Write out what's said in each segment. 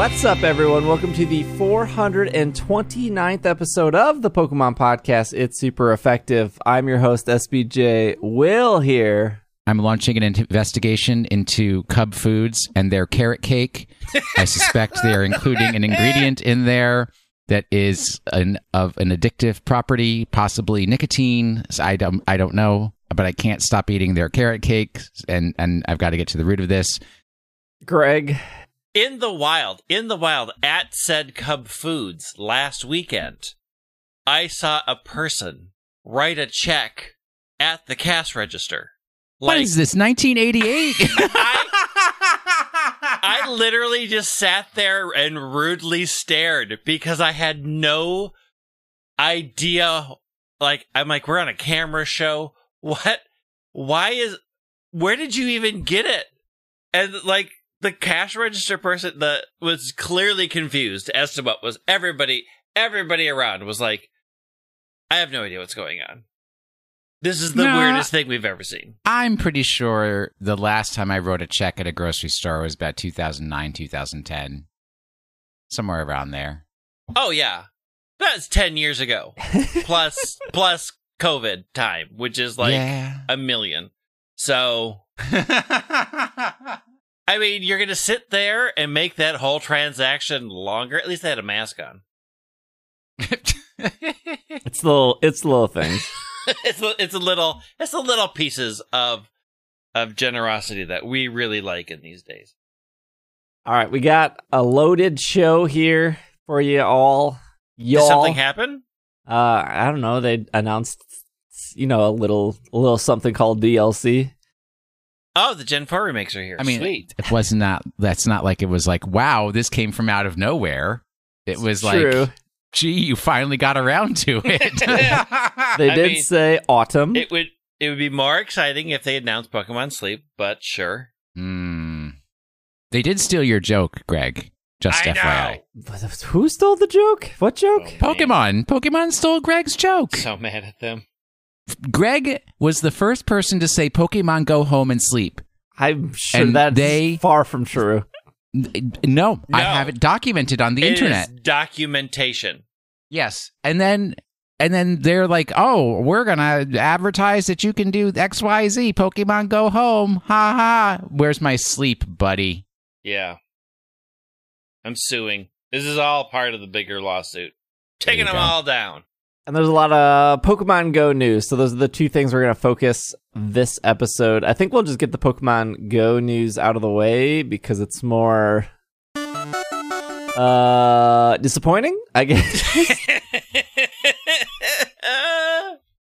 What's up, everyone? Welcome to the 429th episode of the Pokemon Podcast. It's super effective. I'm your host, SBJ. Will here. I'm launching an investigation into Cub Foods and their carrot cake. I suspect they are including an ingredient in there that is of an addictive property, possibly nicotine. I don't know, but I can't stop eating their carrot cake, and I've got to get to the root of this. Greg. In the wild, at said Cub Foods last weekend, I saw a person write a check at the cash register. What is this, 1988? I literally just sat there and rudely stared because I had no idea. I'm like, we're on a camera show. What? Where did you even get it? And the cash register person that was clearly confused as to what was everybody around was like, I have no idea what's going on. This is the weirdest thing we've ever seen. I'm pretty sure the last time I wrote a check at a grocery store was about 2009, 2010. Somewhere around there. Oh, yeah. That's 10 years ago. plus COVID time, which is a million. So, I mean, you're going to sit there and make that whole transaction longer. At least they had a mask on. It's little things. It's the little pieces of generosity that we really like in these days. All right, we got a loaded show here for you all. Did something happen? I don't know. They announced, a little something called DLC. Oh, the Gen 4 remakes are here. I mean, sweet. That's not like it was like, wow, this came from out of nowhere. It was true. Gee, you finally got around to it. They did say autumn. It would be more exciting if they announced Pokemon Sleep, but sure. They did steal your joke, Greg. Just FYI. Who stole the joke? What joke? Oh, Pokemon. Pokemon stole Greg's joke. So mad at them. Greg was the first person to say Pokemon Go Home and Sleep. I'm sure that's far from true. No, I have it documented on the internet. It is documentation. Yes. And then they're like, oh, we're going to advertise that you can do XYZ, Pokemon Go Home. Ha ha. Where's my sleep, buddy? Yeah. I'm suing. This is all part of the bigger lawsuit. Taking them all down. And there's a lot of Pokemon Go news, so those are the two things we're going to focus this episode. I think we'll just get the Pokemon Go news out of the way because it's more disappointing, I guess.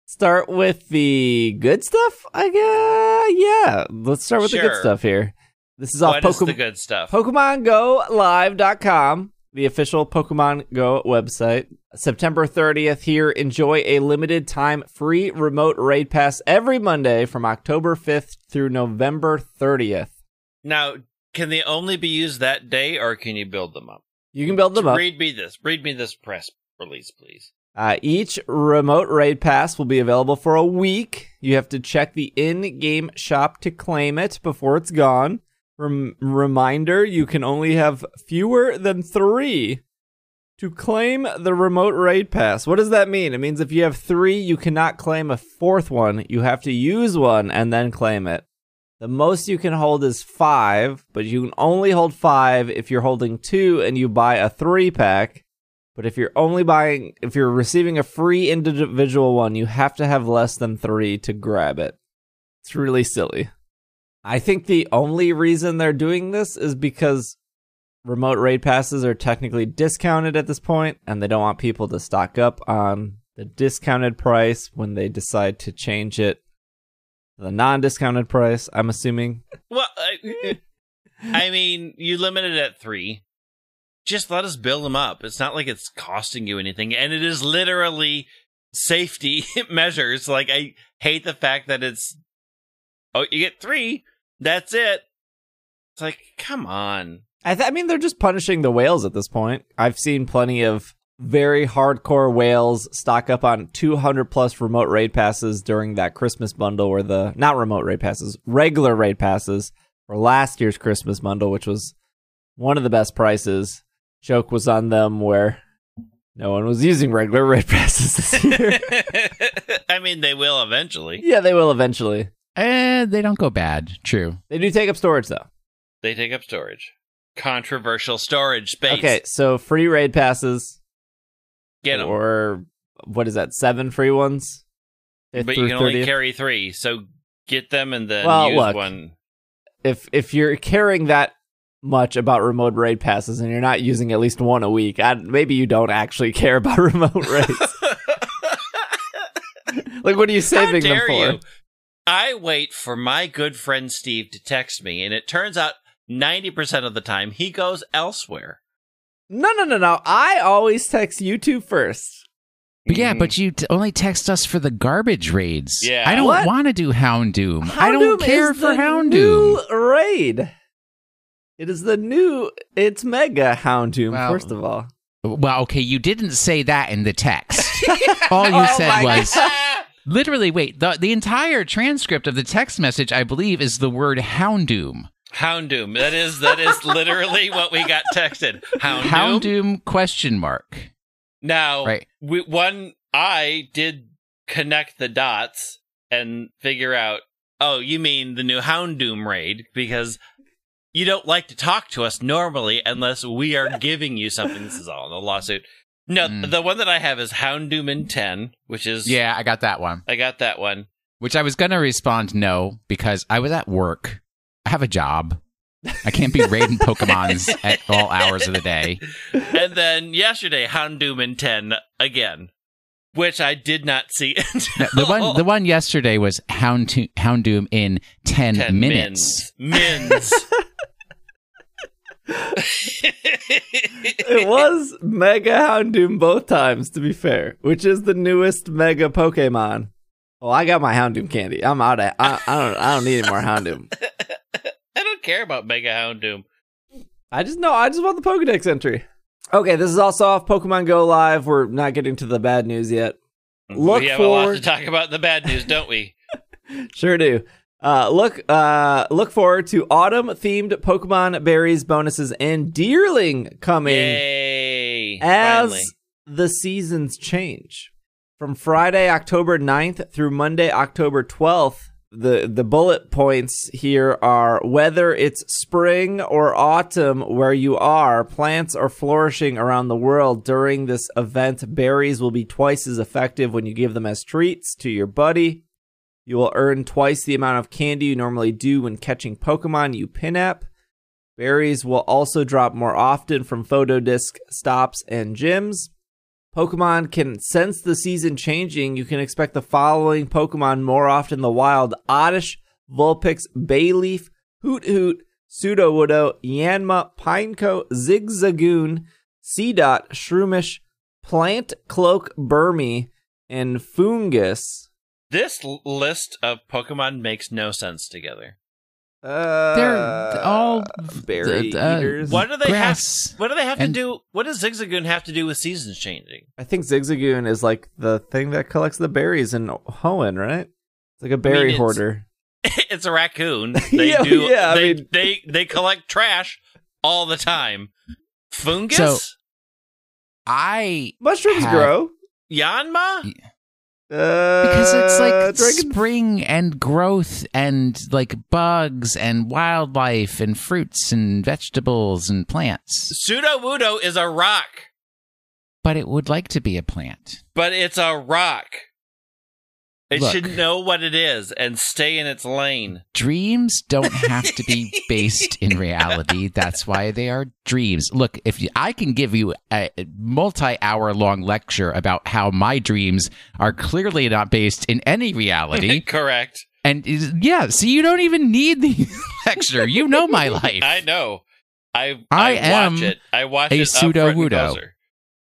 Start with the good stuff, I guess. Yeah, let's start with the good stuff here. This is off the good stuff? PokemonGoLive.com, the official Pokemon Go website. September 30th here. Enjoy a limited time free remote raid pass every Monday from October 5th through November 30th. Now, can they only be used that day, or can you build them up? You can build them up. Read me this press release, please. Each remote raid pass will be available for a week. You have to check the in-game shop to claim it before it's gone. Reminder, you can only have fewer than 3 to claim the remote raid pass. What does that mean? It means if you have 3, you cannot claim a 4th one. You have to use one and then claim it. The most you can hold is 5, but you can only hold 5 if you're holding 2 and you buy a 3-pack. But if you're receiving a free individual one, you have to have less than 3 to grab it. It's really silly. I think the only reason they're doing this is because remote raid passes are technically discounted at this point, and they don't want people to stock up on the discounted price when they decide to change it to the non-discounted price, I'm assuming. Well, I mean, you limit it at 3. Just let us build them up. It's not like it's costing you anything, and it is literally safety measures. I hate the fact that it's, you get 3, that's it. It's like, come on. I mean, they're just punishing the whales at this point. I've seen plenty of very hardcore whales stock up on 200 plus remote raid passes during that Christmas bundle, or not remote raid passes, regular raid passes for last year's Christmas bundle, which was one of the best prices. joke was on them where no one was using regular raid passes this year. I mean, they will eventually. Yeah, they will eventually. They don't go bad. True. They do take up storage, though. They take up storage. Controversial storage space. Okay, so free raid passes. Get them. Or what is that, 7 free ones? But you can only carry 3, so get them and then use look, one. If you're caring that much about remote raid passes and you're not using at least one a week, maybe you don't actually care about remote raids. Like, what are you saving them for? You? I wait for my good friend Steve to text me, and it turns out 90% of the time he goes elsewhere. No. I always text you two first. But yeah, but you only text us for the garbage raids. Yeah. I don't want to do Houndoom. I don't care for Houndoom. New raid. It is it's Mega Houndoom, first of all. Well, okay, you didn't say that in the text. All you said was... Literally, wait, the entire transcript of the text message, I believe, is the word Houndoom. Houndoom. That is literally what we got texted. Houndoom question mark. Now, right. I did connect the dots and figure out, oh, you mean the new Houndoom raid, because you don't like to talk to us normally unless we are giving you something. This is all in the lawsuit. No, the one that I have is Houndoom in 10, which is... Yeah, I got that one. Which I was going to respond no, because I was at work. I have a job. I can't be raiding Pokemons at all hours of the day. And then yesterday, Houndoom in 10 again, which I did not see until... The one yesterday was Houndoom in 10 minutes. Mins. It was Mega Houndoom both times, to be fair, which is the newest Mega Pokemon. Oh, I got my Houndoom candy. I'm out of. I don't need any more Houndoom. I don't care about Mega Houndoom. I just want the Pokedex entry. Okay, this is also off Pokemon Go Live. We're not getting to the bad news yet. We have a lot to talk about in the bad news, don't we? Sure do. Look forward to autumn-themed Pokemon berries, bonuses, and Deerling coming. Yay! As Finally. the seasons change. From Friday, October 9th through Monday, October 12th, the bullet points here are whether it's spring or autumn where you are, plants are flourishing around the world during this event. Berries will be twice as effective when you give them as treats to your buddy. You will earn twice the amount of candy you normally do when catching Pokemon you pin up. Berries will also drop more often from photo disc stops and gyms. Pokemon can sense the season changing. You can expect the following Pokemon more often in the wild: Oddish, Vulpix, Bayleaf, Hoot Hoot, Sudowoodo, Yanma, Pineco, Zigzagoon, Seedot, Shroomish, Plant Cloak, Burmy, and Foongus. This list of Pokemon makes no sense together. They're all berry eaters. What do they grass have? What do they have to do? What does Zigzagoon have to do with seasons changing? I think Zigzagoon is like the thing that collects the berries in Hoenn, right? It's like a berry hoarder. It's a raccoon. They they collect trash all the time. Fungus? So, mushrooms grow. Yanma? Because it's like spring and growth and like bugs and wildlife and fruits and vegetables and plants. Sudowoodo is a rock. But it would like to be a plant. But it's a rock. It Look, should know what it is and stay in its lane. Dreams don't have to be based in reality. That's why they are dreams. Look, I can give you a multi-hour-long lecture about how my dreams are clearly not based in any reality. Correct. And yeah, so you don't even need the lecture. You know my life. I know. I am watch it. I watch a it Sudowoodo.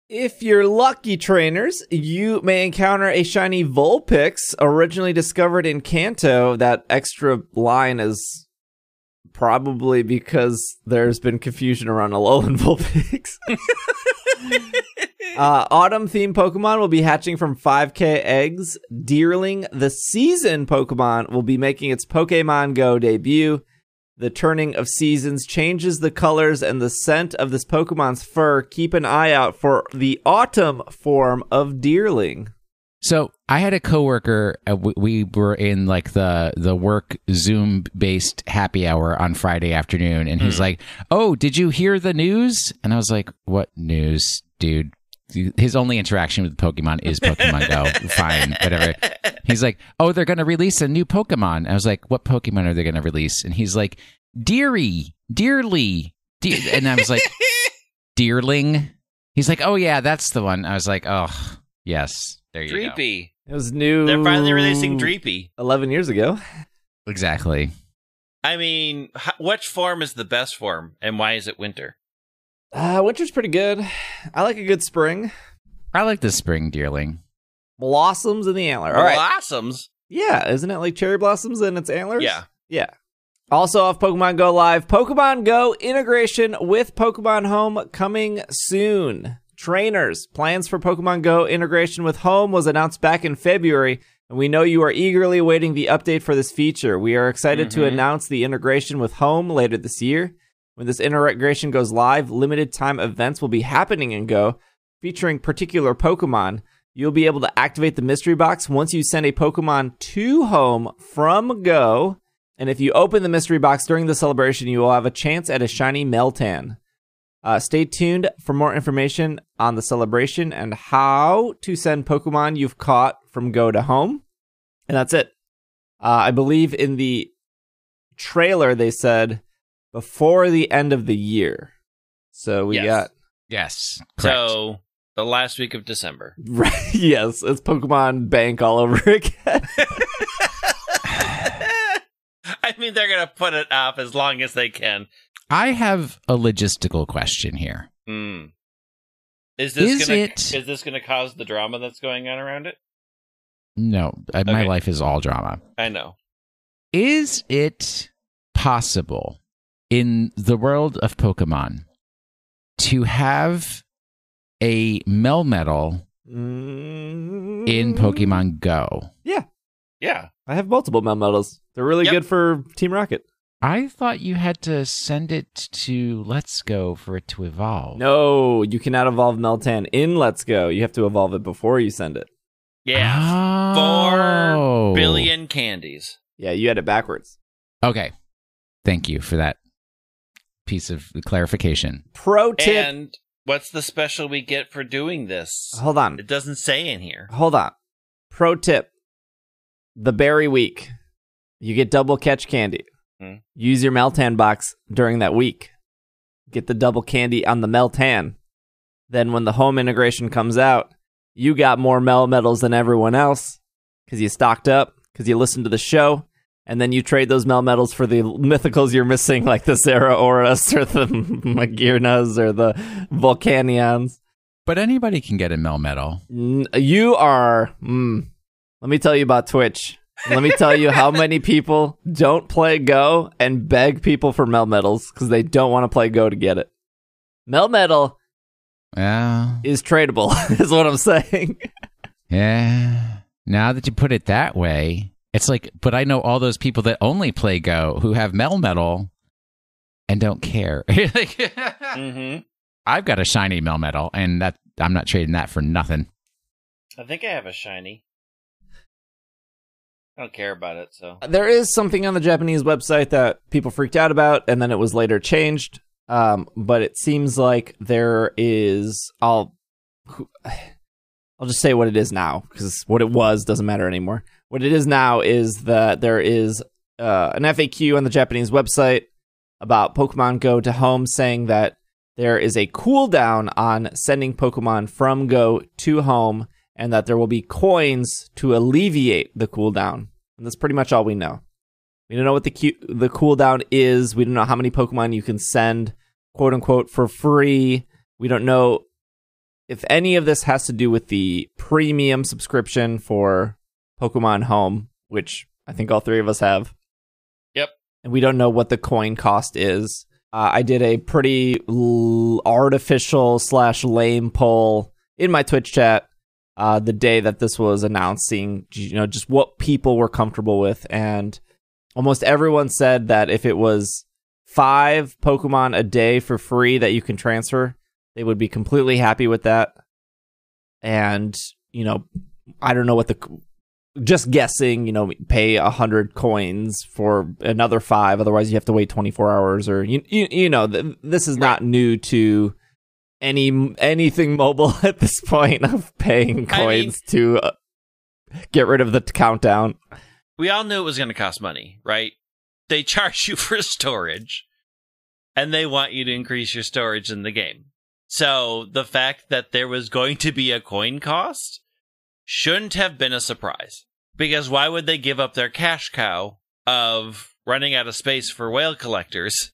If you're lucky, trainers, you may encounter a shiny Vulpix, originally discovered in Kanto. That extra line is probably because there's been confusion around Alolan Vulpix. Autumn-themed Pokemon will be hatching from 5K eggs. Deerling, the season Pokemon, will be making its Pokemon Go debut. The turning of seasons changes the colors and the scent of this Pokemon's fur. Keep an eye out for the autumn form of Deerling. So I had a coworker. We were in like the work Zoom based happy hour on Friday afternoon, and he's like, "Oh, did you hear the news?" And I was like, "What news, dude?" His only interaction with Pokemon is Pokemon Go. Fine, whatever. He's like, "Oh, they're going to release a new Pokemon." I was like, "What Pokemon are they going to release?" And he's like, "Deerly." And I was like, "Deerling?" He's like, "Oh yeah, that's the one." I was like, "Oh, yes." There you Dreepy. It was new. They're finally releasing Dreepy. 11 years ago. go. Exactly. I mean, which form is the best form, and why is it winter? Winter's pretty good. I like a good spring. I like the spring Deerling. Blossoms in the antler. All right. Blossoms? Yeah, isn't it like cherry blossoms in its antlers? Yeah. Yeah. Also off Pokemon Go Live, Pokemon Go integration with Pokemon Home coming soon. Trainers, plans for Pokemon Go integration with Home was announced back in February, and we know you are eagerly awaiting the update for this feature. We are excited to announce the integration with Home later this year. When this integration goes live, limited time events will be happening in Go, featuring particular Pokemon. You'll be able to activate the mystery box once you send a Pokemon to Home from Go, and if you open the mystery box during the celebration, you will have a chance at a shiny Meltan. Stay tuned for more information on the celebration and how to send Pokemon you've caught from Go to Home. And that's it. I believe in the trailer they said before the end of the year. So we got... Yes. Correct. So, the last week of December. Right, yes, it's Pokemon Bank all over again. I mean, they're going to put it off as long as they can. I have a logistical question here. Is this going to cause the drama that's going on around it? No, my life is all drama. I know. Is it possible in the world of Pokemon to have a Melmetal in Pokemon Go? Yeah. Yeah. I have multiple Melmetals. They're really good for Team Rocket. I thought you had to send it to Let's Go for it to evolve. No, you cannot evolve Meltan in Let's Go. You have to evolve it before you send it. Yeah. 4 billion candies. Yeah, you had it backwards. Okay. Thank you for that piece of clarification. Pro tip. And what's the special we get for doing this? Hold on. It doesn't say in here. Hold on. Pro tip. The berry week. You get double catch candy. Use your Meltan box during that week. Get the double candy on the Meltan. Then when the Home integration comes out, you got more Melmetals than everyone else because you stocked up, because you listened to the show, and then you trade those Melmetals for the mythicals you're missing, like the Zeraoras or the Magirnas or the Volcanions. But anybody can get a Melmetal. You are... Let me tell you about Twitch. Let me tell you how many people don't play Go and beg people for Melmetals because they don't want to play Go to get it. Melmetal is tradable, is what I'm saying. Yeah. Now that you put it that way, it's like, but I know all those people that only play Go who have Melmetal and don't care. I've got a shiny Melmetal, and that I'm not trading that for nothing. I think I have a shiny. I don't care about it, so. There is something on the Japanese website that people freaked out about, and then it was later changed. But it seems like there is... I'll just say what it is now, because what it was doesn't matter anymore. What it is now is that there is an FAQ on the Japanese website about Pokemon Go to Home saying that there is a cooldown on sending Pokemon from Go to Home, and that there will be coins to alleviate the cooldown. And that's pretty much all we know. We don't know what the cooldown is. We don't know how many Pokemon you can send, quote unquote, for free. We don't know if any of this has to do with the premium subscription for Pokemon Home, which I think all three of us have. Yep. And we don't know what the coin cost is. I did a pretty artificial / lame poll in my Twitch chat the day that this was announced, seeing, just what people were comfortable with. And almost everyone said that if it was 5 Pokemon a day for free that you can transfer, they would be completely happy with that. And, I don't know what just guessing, pay 100 coins for another 5. Otherwise, you have to wait 24 hours or, this is not new to anything mobile at this point of paying coins to get rid of the countdown. We all knew it was going to cost money, right? They charge you for storage, and they want you to increase your storage in the game. So the fact that there was going to be a coin cost shouldn't have been a surprise. Because why would they give up their cash cow of running out of space for whale collectors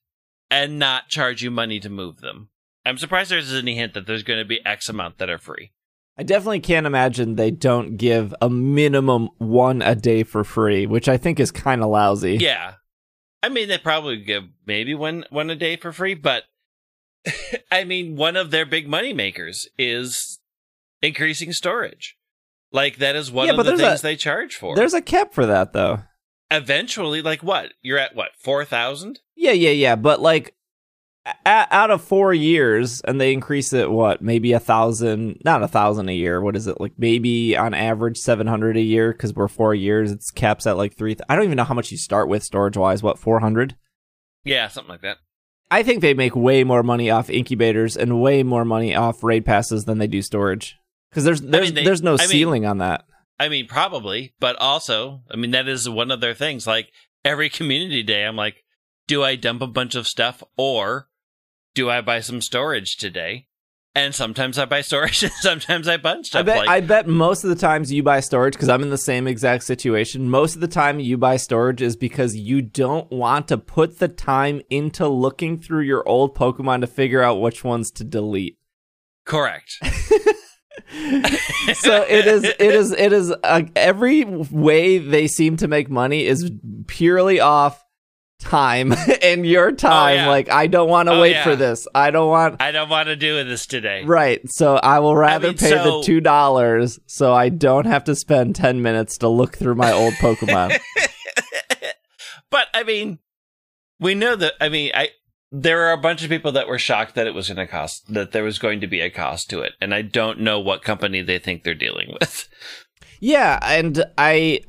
and not charge you money to move them? I'm surprised there's any hint that there's going to be X amount that are free. I definitely can't imagine they don't give a minimum 1 a day for free, which I think is kind of lousy. Yeah. I mean, they probably give maybe one a day for free, but I mean, one of their big money makers is increasing storage. Like, that is one of the things they charge for. There's a cap for that, though. Eventually, like what? You're at what, 4,000? Yeah. But like, out of 4 years, and they increase it, maybe 1,000, not 1,000 a year. What is it? Like, maybe on average 700 a year, because we're 4 years. It's caps at like 3. I don't even know how much you start with storage-wise. 400? Yeah, something like that. I think they make way more money off incubators and way more money off raid passes than they do storage. Because there's no ceiling on that. I mean, probably, but also, that is one of their things. Like, every community day, I'm like, do I dump a bunch of stuff, or do I buy some storage today? And sometimes I buy storage, and sometimes I bunch stuff. I bet most of the times you buy storage, because I'm in the same exact situation. Most of the time you buy storage is because you don't want to put the time into looking through your old Pokemon to figure out which ones to delete. Correct. So it is every way they seem to make money is purely off time and your time. Yeah. Like, I don't want to wait for this. I don't want to do this today. Right. So I will rather pay the $2 so I don't have to spend 10 minutes to look through my old Pokemon. But we know that, there are a bunch of people that were shocked that that there was going to be a cost to it. And I don't know what company they think they're dealing with. Yeah. And I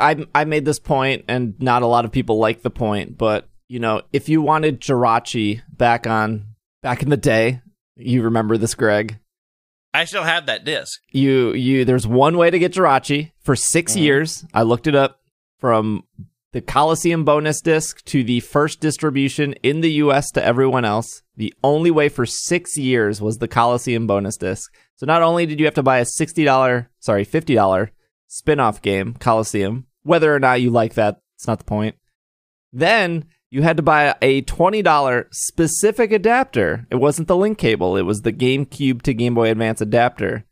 made this point, and not a lot of people like the point, but if you wanted Jirachi back in the day, you remember this, Greg? I still have that disc. There's one way to get Jirachi for 6 years. I looked it up, from the Coliseum bonus disc to the first distribution in the US to everyone else. The only way for 6 years was the Coliseum bonus disc. So not only did you have to buy a $50 spin-off game, Coliseum, whether or not you like that, it's not the point. Then you had to buy a $20 specific adapter. It wasn't the link cable. It was the GameCube to Game Boy Advance adapter.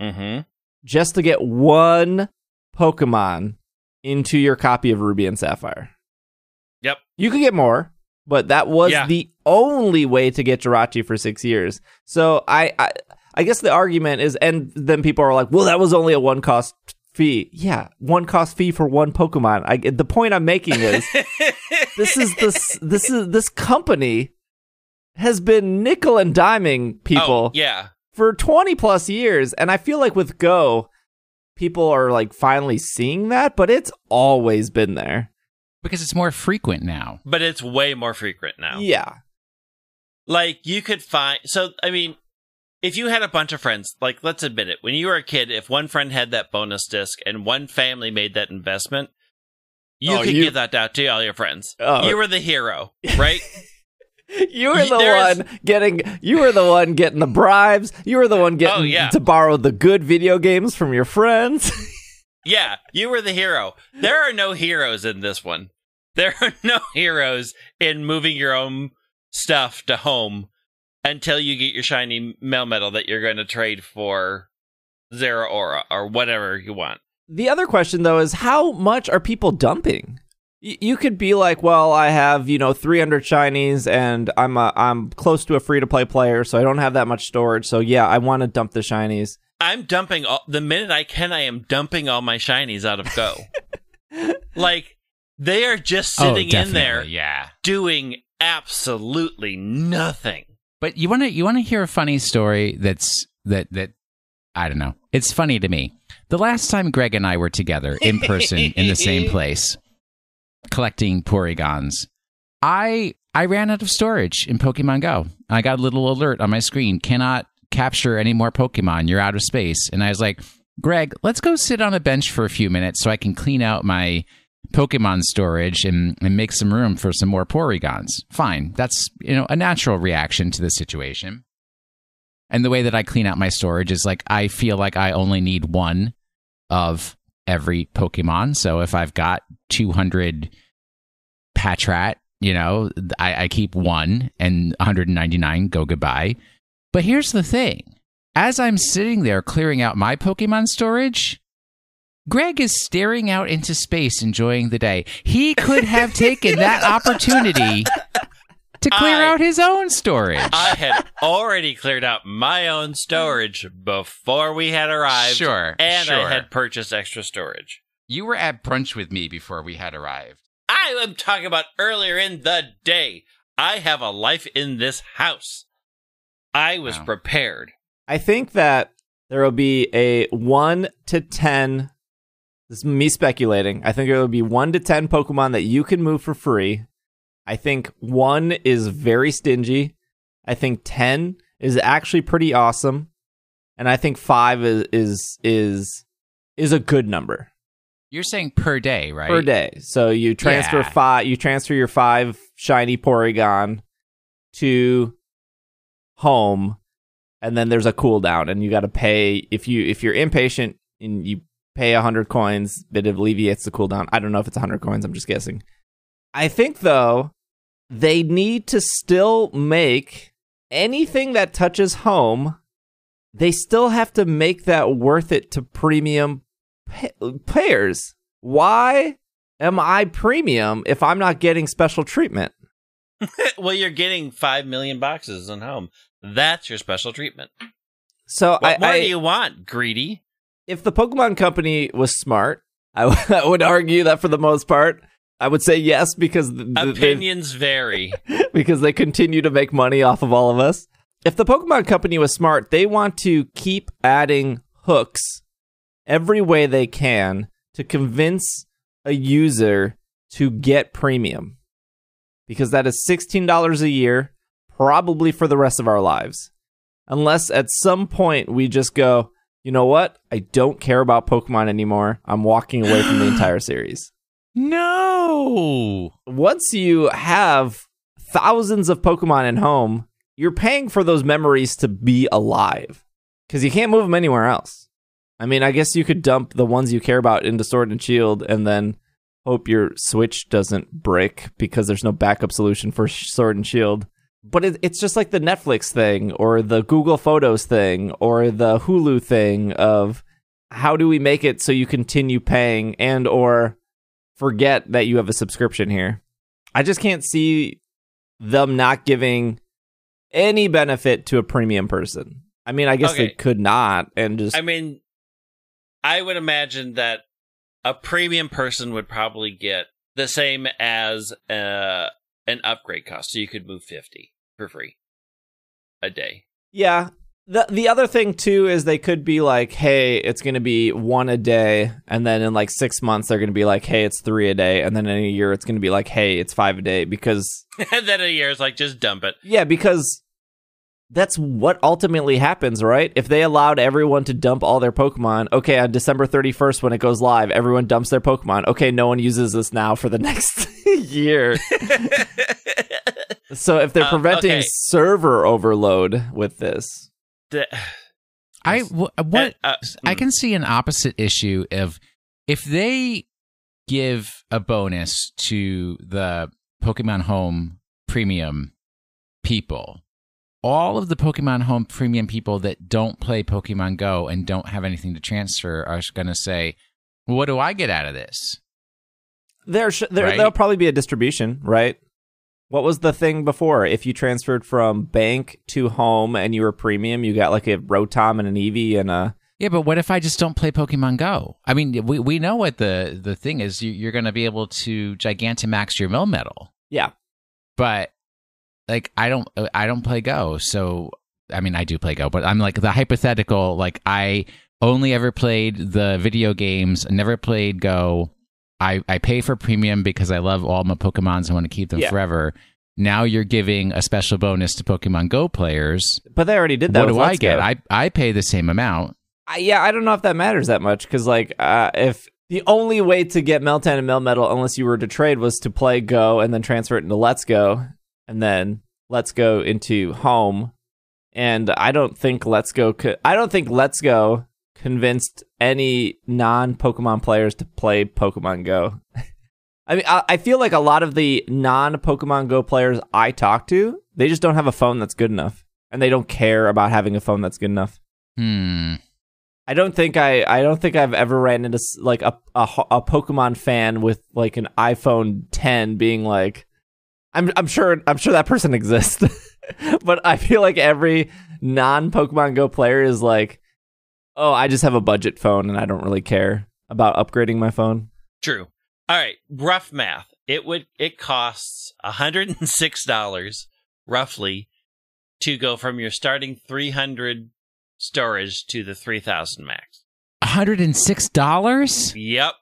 Mm-hmm. Just to get one Pokemon into your copy of Ruby and Sapphire. Yep. You could get more, but that was the only way to get Jirachi for 6 years. So I guess the argument is, and then people are like, well, that was only a one cost fee. Yeah, one cost fee for one Pokemon. The point I'm making is this company has been nickel and diming people for 20 plus years. And I feel like with Go, people are like finally seeing that, but it's always been there. Because it's more frequent now. But it's way more frequent now. Yeah. Like, you could find... So, if you had a bunch of friends, like, let's admit it, when you were a kid, if one friend had that bonus disc and one family made that investment, you could give that out to all your friends. You were the hero, right? You were the one getting the bribes. You were the one getting to borrow the good video games from your friends. Yeah, you were the hero. There are no heroes in this one. There are no heroes in moving your own stuff to home until you get your shiny Melmetal that you're going to trade for Zeraora or whatever you want. The other question, though, is how much are people dumping? You could be like, well, I have, 300 shinies and I'm close to a free-to-play player, so I don't have that much storage. So, yeah, I want to dump the shinies. I'm dumping the minute I can, I am dumping all my shinies out of Go. Like, They are just sitting in there yeah. doing absolutely nothing. But you want to hear a funny story that I don't know. It's funny to me. The last time Greg and I were together in person in the same place collecting Porygons, I ran out of storage in Pokemon Go. I got a little alert on my screen. Cannot capture any more Pokemon. You're out of space. And I was like, Greg, let's go sit on a bench for a few minutes so I can clean out my Pokemon storage and make some room for some more Porygons. Fine. That's, a natural reaction to the situation. And the way that I clean out my storage is like, I feel like I only need one of every Pokemon. So if I've got 200 Patrat, I keep one and 199 go goodbye. But here's the thing. As I'm sitting there clearing out my Pokemon storage, Greg is staring out into space, enjoying the day. He could have taken that opportunity to clear out his own storage. I had already cleared out my own storage before we had arrived. Sure. And I had purchased extra storage. You were at brunch with me before we had arrived. I am talking about earlier in the day. I have a life in this house. I was prepared. I think that there will be a 1 to 10. This is me speculating. I think there will be 1 to 10 Pokemon that you can move for free. I think 1 is very stingy. I think 10 is actually pretty awesome. And I think 5 is a good number. You're saying per day, right? Per day. So you transfer you transfer your 5 shiny Porygon to home, and then there's a cooldown, and you got to pay if you're impatient and you pay 100 coins, it alleviates the cooldown. I don't know if it's 100 coins. I'm just guessing. I think though they need to still make anything that touches home. They still have to make that worth it to premium players. Why am I premium if I'm not getting special treatment? Well, you're getting 5 million boxes on home. That's your special treatment. So what more do you want, greedy? If the Pokemon Company was smart, I would argue that for the most part, I would say yes, because opinions vary. Because they continue to make money off of all of us. If the Pokemon Company was smart, they want to keep adding hooks every way they can to convince a user to get premium. Because that is $16 a year, probably for the rest of our lives. Unless at some point we just go, you know what? I don't care about Pokemon anymore. I'm walking away from the entire series. No! Once you have thousands of Pokemon in home, you're paying for those memories to be alive. Because you can't move them anywhere else. I mean, I guess you could dump the ones you care about into Sword and Shield and then hope your Switch doesn't break because there's no backup solution for Sword and Shield. But it's just like the Netflix thing or the Google Photos thing or the Hulu thing of how do we make it so you continue paying and or forget that you have a subscription here. I just can't see them not giving any benefit to a premium person. I mean, I guess they could not and just... I mean, I would imagine that a premium person would probably get the same as an upgrade cost, so you could move 50 for free a day. Yeah. The other thing, too, is they could be like, hey, it's going to be 1 a day, and then in like 6 months, they're going to be like, hey, it's 3 a day, and then in a year, it's going to be like, hey, it's 5 a day, because... and then in a year, it's like, just dump it. Yeah, because that's what ultimately happens, right? If they allowed everyone to dump all their Pokemon, okay, on December 31st, when it goes live, everyone dumps their Pokemon. Okay, no one uses this now for the next year. So if they're preventing server overload with this... I can see an opposite issue of if they give a bonus to the Pokemon Home Premium people, all of the Pokemon Home Premium people that don't play Pokemon Go and don't have anything to transfer are going to say, what do I get out of this? There'll probably be a distribution, right? What was the thing before? If you transferred from bank to home and you were premium, you got like a Rotom and an Eevee and a Yeah, but what if I just don't play Pokemon Go? I mean, we know what the thing is. You're going to be able to Gigantamax your Melmetal. Yeah. But like I don't play Go, so I mean I do play Go, but I'm like the hypothetical, like I only ever played the video games, never played Go. I pay for premium because I love all my Pokemons and want to keep them forever. Now you're giving a special bonus to Pokemon Go players. But they already did that. What with do I Let's get? Go. I pay the same amount. I don't know if that matters that much, because like if the only way to get Meltan and Melmetal, unless you were to trade, was to play Go and then transfer it into Let's Go, and then Let's Go into Home, and I don't think Let's Go convinced any non-Pokemon players to play Pokemon Go. I mean, I feel like a lot of the non-Pokemon Go players I talk to, they just don't have a phone that's good enough, and they don't care about having a phone that's good enough. I don't think I've ever ran into like a Pokemon fan with like an iPhone 10 being like, I'm sure that person exists, but I feel like every non-Pokemon Go player is like, oh, I just have a budget phone and I don't really care about upgrading my phone. True. All right, rough math. It costs $106 roughly to go from your starting 300 storage to the 3,000 max. $106? Yep.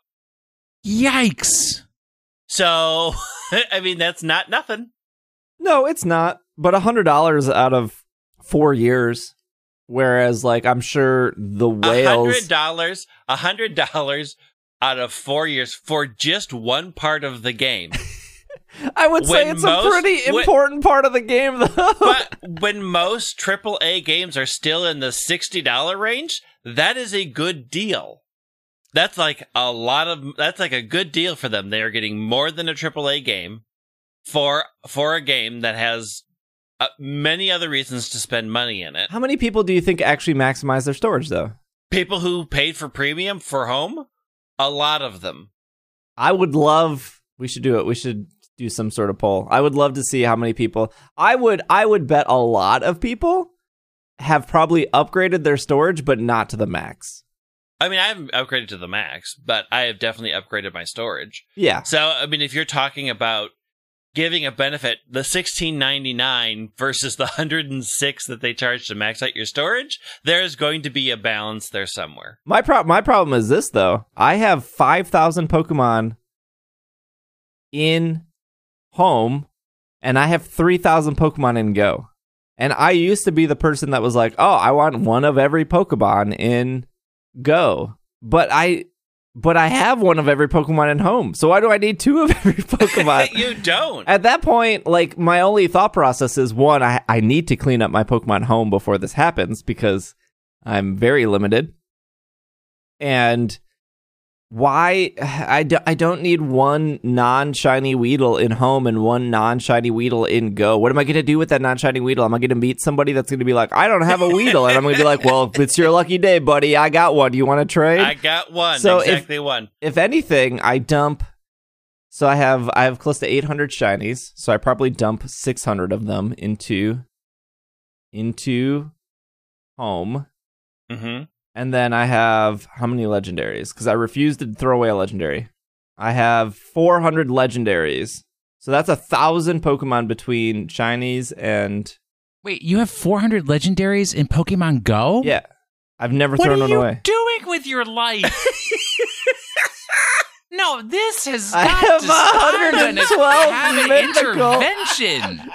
Yikes. So, I mean, that's not nothing. No, it's not. But $100 out of 4 years, whereas, like, I'm sure the whales... $100 out of 4 years for just one part of the game. I would say it's a pretty important part of the game, though. But when most AAA games are still in the $60 range, that is a good deal. That's like a good deal for them. They are getting more than a AAA game for a game that has many other reasons to spend money in it. How many people do you think actually maximize their storage, though? People who paid for premium for Home? A lot of them. I would love... We should do it. We should do some sort of poll. I would love to see how many people. I would bet a lot of people have probably upgraded their storage, but not to the max. I mean, I haven't upgraded to the max, but I have definitely upgraded my storage. Yeah. So, I mean, if you're talking about giving a benefit, the $16.99 versus the $106 that they charge to max out your storage, there's going to be a balance there somewhere. My problem is this, though. I have 5,000 Pokemon in Home, and I have 3,000 Pokemon in Go. And I used to be the person that was like, oh, I want one of every Pokemon in Go. But I have one of every Pokemon in Home. So why do I need two of every Pokemon? You don't. At that point, like, my only thought process is, one, I need to clean up my Pokemon Home before this happens because I'm very limited. And why I don't need one non-shiny Weedle in Home and one non-shiny Weedle in Go. What am I going to do with that non-shiny Weedle? Am I going to meet somebody that's going to be like, I don't have a Weedle? And I'm going to be like, well, it's your lucky day, buddy. I got one. Do you want to trade? I got one. So exactly one. If anything, I dump... So I have close to 800 shinies, so I probably dump 600 of them into Home. Mm-hmm. And then I have, how many legendaries? Because I refused to throw away a legendary. I have 400 legendaries. So that's 1,000 Pokemon between shinies and... Wait, you have 400 legendaries in Pokemon Go? Yeah. I've never thrown one away. What are you doing with your life? No, this has I got have to stop 112 have an mythical. intervention.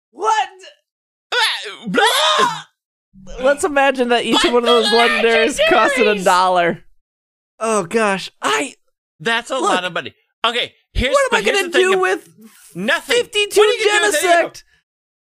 What? Let's imagine that each one of those legendaries costed $1. Oh gosh, that's a lot of money. Okay, what am I gonna do with nothing? 52 Genesect?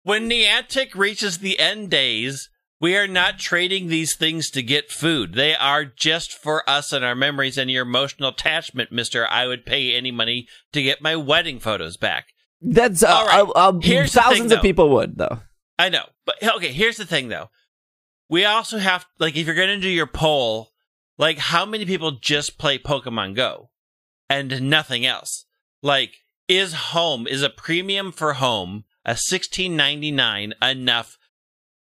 When Niantic reaches the end days, we are not trading these things to get food. They are just for us and our memories and your emotional attachment, mister. I would pay any money to get my wedding photos back. That's all right. Thousands of people would, though. I know, but okay, here's the thing, though. We also have, like, if you're going to do your poll, like, how many people just play Pokemon Go and nothing else? Like, is a premium for Home, a $16.99 enough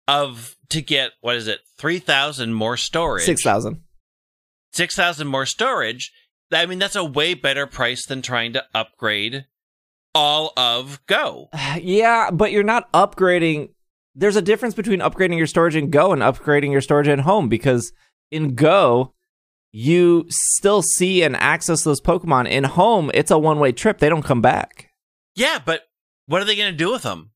of to get, 3,000 more storage. 6,000. 6,000 more storage. I mean, that's a way better price than trying to upgrade all of Go. Yeah, but you're not upgrading. There's a difference between upgrading your storage in Go and upgrading your storage in Home, because in Go, you still see and access those Pokemon. In Home, it's a one-way trip. They don't come back. Yeah, but what are they going to do with them?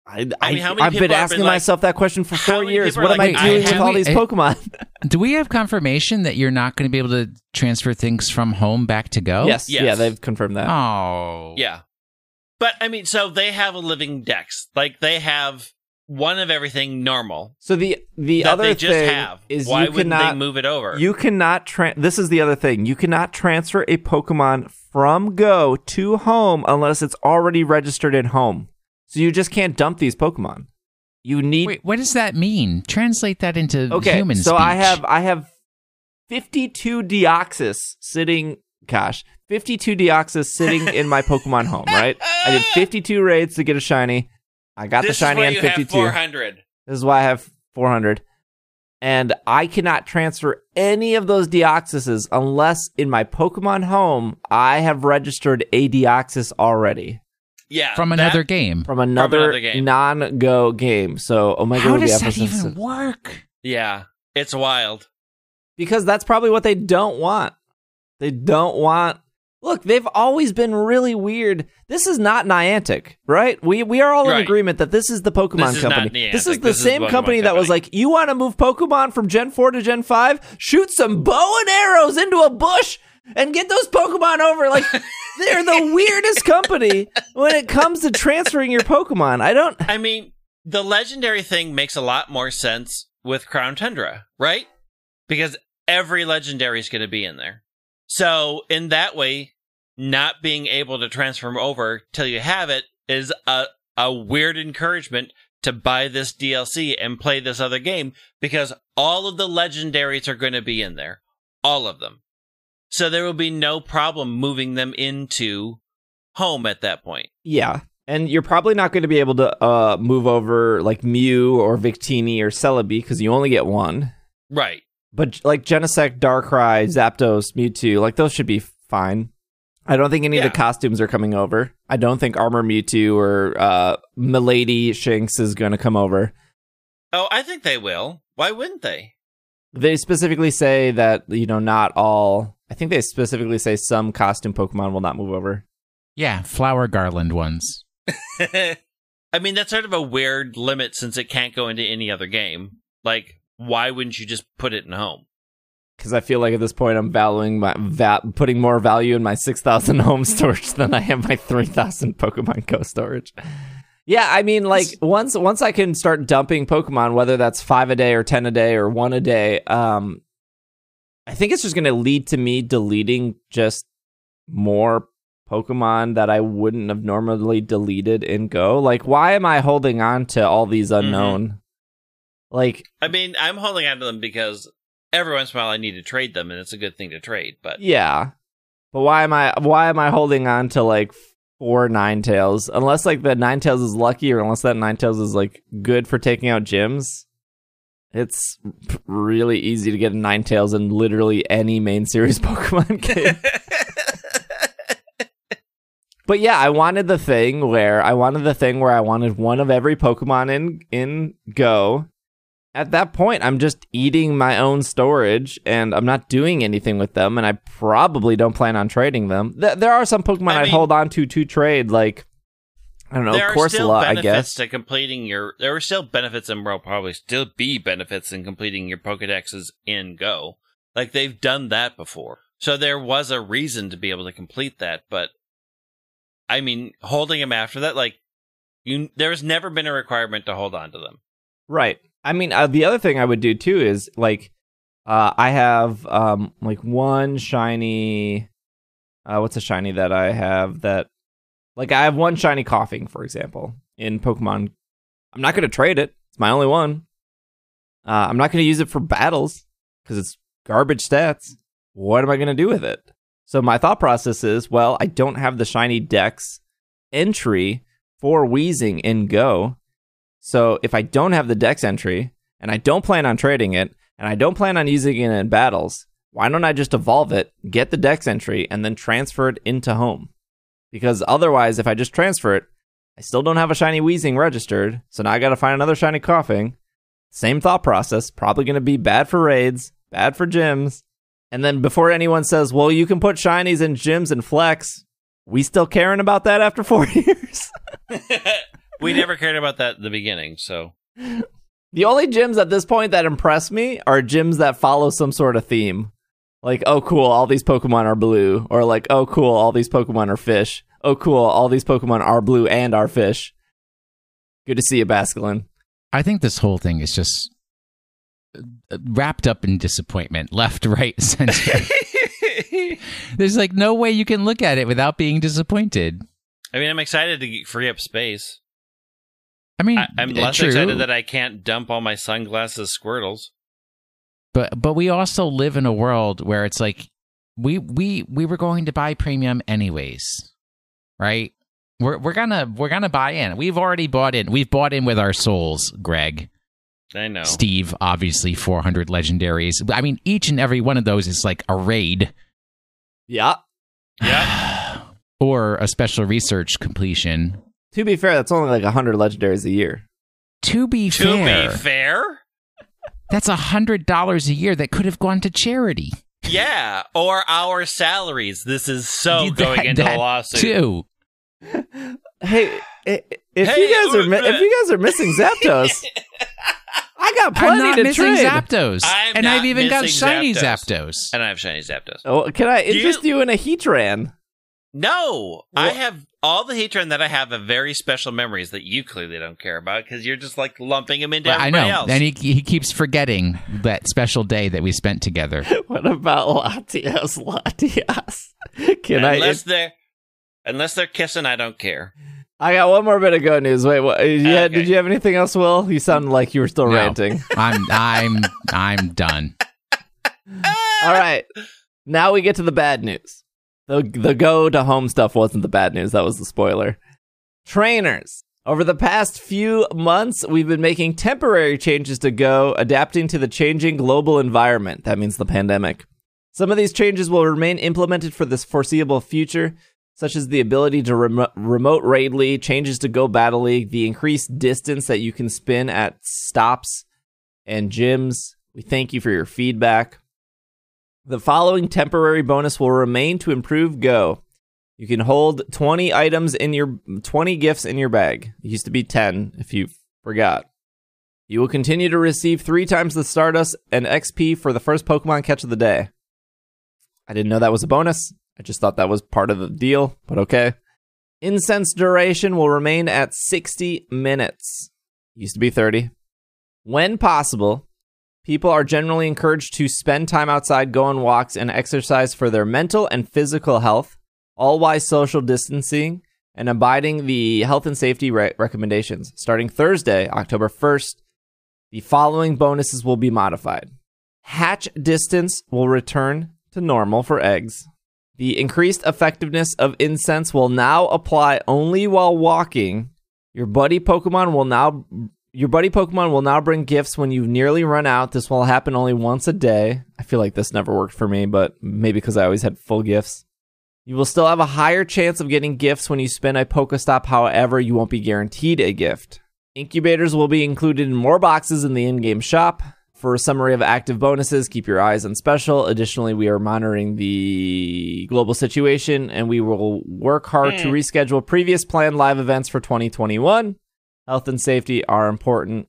I mean, how many I've people been have asking been like- myself that question for 4 years. people are What am like, I doing I with all these Pokemon? Do we have confirmation that you're not going to be able to transfer things from Home back to Go? Yes. Yes. Yeah, they've confirmed that. Oh. Yeah. But, I mean, so they have a living dex. Like, they have one of everything normal. So the that other they just thing have. is Why you wouldn't cannot they move it over? You cannot this is the other thing. You cannot transfer a Pokemon from Go to Home unless it's already registered in Home. So you just can't dump these Pokemon. You need. Wait, what does that mean? Translate that into human so speech. I have 52 Deoxys sitting. Gosh, 52 Deoxys sitting in my Pokemon Home. Right. I did 52 raids to get a shiny. I got the shiny on 52. Have 400. This is why I have 400. And I cannot transfer any of those Deoxyses unless in my Pokemon Home, I have registered a Deoxys already. Yeah. From another game. From another game. non-Go game. So Omega How would be does that Ephesus. even work? Yeah. It's wild. Because that's probably what they don't want. They don't want... Look, they've always been really weird. This is not Niantic, right? We are all in Right. agreement that this is the Pokemon This is not company. Niantic. This is the This is same Pokemon company that was company. like, you want to move Pokemon from Gen 4 to Gen 5? Shoot some bow and arrows into a bush and get those Pokemon over. Like, they're the weirdest company when it comes to transferring your Pokemon. I mean, the legendary thing makes a lot more sense with Crown Tundra, right? Because every legendary is going to be in there. So, in that way, not being able to transfer over till you have it is a weird encouragement to buy this DLC and play this other game, because all of the legendaries are going to be in there. All of them. So there will be no problem moving them into Home at that point. Yeah. And you're probably not going to be able to move over like Mew or Victini or Celebi because you only get one. Right. But like Genesect, Darkrai, Zapdos, Mewtwo, like those should be fine. I don't think any of the costumes are coming over. I don't think Armor Mewtwo or Milady Shinx is going to come over. Oh, I think they will. Why wouldn't they? They specifically say that, not all... I think they specifically say some costume Pokemon will not move over. Yeah, flower garland ones. I mean, that's sort of a weird limit since it can't go into any other game. Like, why wouldn't you just put it in Home? Because I feel like at this point I'm valuing putting more value in my 6,000 Home storage than I am my 3,000 Pokemon Go storage. Yeah, I mean, like, once I can start dumping Pokemon, whether that's 5 a day or 10 a day or 1 a day, I think it's just going to lead to me deleting just more Pokemon that I wouldn't have normally deleted in Go. Like, why am I holding on to all these unknown? Mm-hmm. Like, I mean, I'm holding on to them because every once in a while I need to trade them, and it's a good thing to trade. But yeah, but why am I holding on to like 4 Ninetales? Unless like the Ninetales is lucky, or unless that Ninetales is like good for taking out gyms. It's really easy to get a Ninetales in literally any main series Pokemon game. But yeah, I wanted the thing where I wanted one of every Pokemon in Go. At that point, I'm just eating my own storage, and I'm not doing anything with them, and I probably don't plan on trading them. There are some Pokemon I'd hold on to trade, like, I don't know, Corsola, I guess. To completing there are still benefits, and will probably still be benefits in completing your Pokedexes in Go. Like, they've done that before. So there was a reason to be able to complete that, but, I mean, holding them after that, like, there's never been a requirement to hold on to them. Right. I mean, the other thing I would do too is like, I have like one shiny. What's a shiny that I have that? Like, I have one shiny Coughing, for example, in Pokemon. I'm not going to trade it. It's my only one. I'm not going to use it for battles because it's garbage stats. What am I going to do with it? So my thought process is, well, I don't have the shiny Dex entry for Weezing in Go. So if I don't have the Dex entry, and I don't plan on trading it, and I don't plan on using it in battles, why don't I just evolve it, get the dex entry, and then transfer it into home? Because otherwise, if I just transfer it, I still don't have a shiny Wheezing registered, so now I gotta find another shiny Coughing. Same thought process, probably gonna be bad for raids, bad for gyms. And then before anyone says, well, you can put shinies in gyms and flex, we still caring about that after 4 years? We never cared about that in the beginning, so. The only gyms at this point that impress me are gyms that follow some sort of theme. Like, oh, cool, all these Pokemon are blue. Or like, oh, cool, all these Pokemon are fish. Oh, cool, all these Pokemon are blue and are fish. Good to see you, Basculin. I think this whole thing is just wrapped up in disappointment, left, right, center. There's like no way you can look at it without being disappointed. I mean, I'm excited to free up space. I mean, I'm less excited that I can't dump all my sunglasses Squirtles. But we also live in a world where it's like we were going to buy premium anyways, right? We're gonna buy in. We've already bought in. We've bought in with our souls, Greg. I know. Steve, obviously 400 legendaries. I mean, each and every one of those is like a raid. Yeah. Yeah. Or a special research completion. To be fair, that's only like 100 legendaries a year. To be fair, that's $100 a year that could have gone to charity. Yeah, or our salaries. This is going into a lawsuit too. Hey, if you guys are missing Zapdos, I got plenty I'm not to missing trade. Zapdos, and I've even got shiny Zapdos. And I have shiny Zapdos. Oh, can I interest you in a Heatran? No, I have all the Heatran that I have very special memories that you clearly don't care about because you're just like lumping them into everybody else. And he keeps forgetting that special day that we spent together. What about Latias? Unless they're kissing, I don't care. I got one more bit of good news. Wait, what? Did you have anything else, Will? You sounded like you were still ranting. I'm done. All right, now we get to the bad news. The Go to Home stuff wasn't the bad news. That was the spoiler. Trainers. Over the past few months, we've been making temporary changes to Go, adapting to the changing global environment. That means the pandemic. Some of these changes will remain implemented for this foreseeable future, such as the ability to remote raid league, changes to Go Battle League, the increased distance that you can spin at stops and gyms. We thank you for your feedback. The following temporary bonus will remain to improve Go. You can hold 20 gifts in your bag. It used to be 10 if you forgot. You will continue to receive 3 times the Stardust and XP for the first Pokemon catch of the day. I didn't know that was a bonus. I just thought that was part of the deal, but okay. Incense duration will remain at 60 minutes. It used to be 30. When possible, people are generally encouraged to spend time outside, go on walks, and exercise for their mental and physical health, all while social distancing and abiding the health and safety recommendations. Starting Thursday, October 1st, the following bonuses will be modified. Hatch distance will return to normal for eggs. The increased effectiveness of incense will now apply only while walking. Your buddy Pokemon will now bring gifts when you've nearly run out. This will happen only once a day. I feel like this never worked for me, but maybe because I always had full gifts. You will still have a higher chance of getting gifts when you spin a Pokestop. However, you won't be guaranteed a gift. Incubators will be included in more boxes in the in-game shop. For a summary of active bonuses, keep your eyes on special. Additionally, we are monitoring the global situation, and we will work hard to reschedule previous planned live events for 2021. Health and safety are important.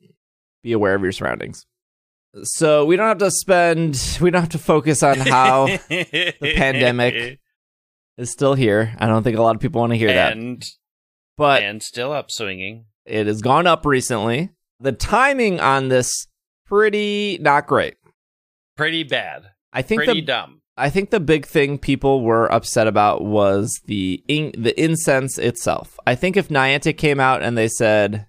Be aware of your surroundings. So we don't have to focus on how the pandemic is still here. I don't think a lot of people want to hear that. And still up swinging. It has gone up recently. The timing on this, pretty not great. Pretty bad. Pretty dumb. I think the big thing people were upset about was the incense itself. I think if Niantic came out and they said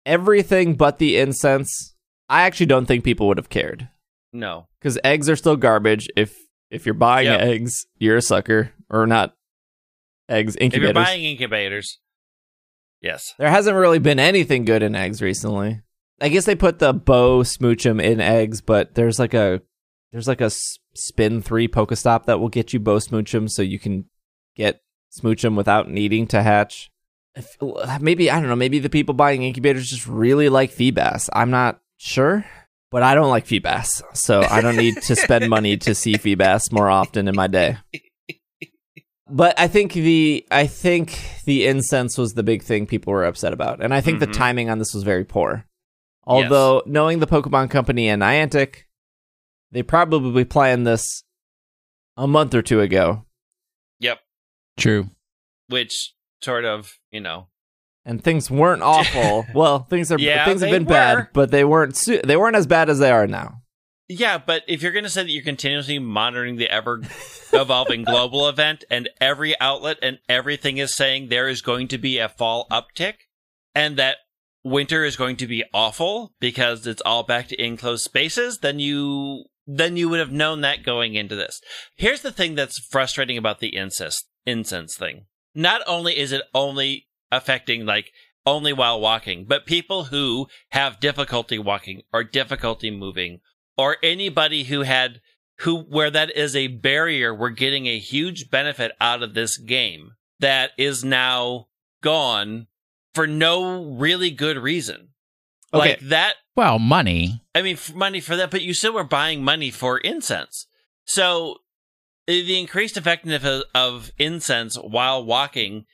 everything but the incense, I actually don't think people would have cared. No. Because eggs are still garbage. If you're buying eggs, you're a sucker. Or not eggs, incubators. If you're buying incubators, yes. There hasn't really been anything good in eggs recently. I guess they put the bow smoochum in eggs, but there's like a spin 3 Pokestop that will get you bow smoochum, so you can get smoochum without needing to hatch. Maybe, I don't know, maybe the people buying incubators just really like Feebas. I'm not sure, but I don't like Feebas, so I don't need to spend money to see Feebas more often in my day. But I think the incense was the big thing people were upset about, and I think the timing on this was very poor. Although, knowing the Pokemon Company and Niantic, they probably planned this a month or two ago. Yep. True. Which sort of, and things weren't awful. Well, things have been bad, but they weren't as bad as they are now. Yeah, but if you're going to say that you're continuously monitoring the ever-evolving global event, and every outlet and everything is saying there is going to be a fall uptick, and that winter is going to be awful because it's all back to enclosed spaces, then you would have known that going into this. Here's the thing that's frustrating about the incense thing. Not only is it only affecting, only while walking, but people who have difficulty walking or difficulty moving, or anybody where that is a barrier, we're getting a huge benefit out of this game that is now gone for no really good reason. Okay. Like that. Well, money. I mean, money for that, but you still were buying money for incense. So the increased effectiveness of incense while walking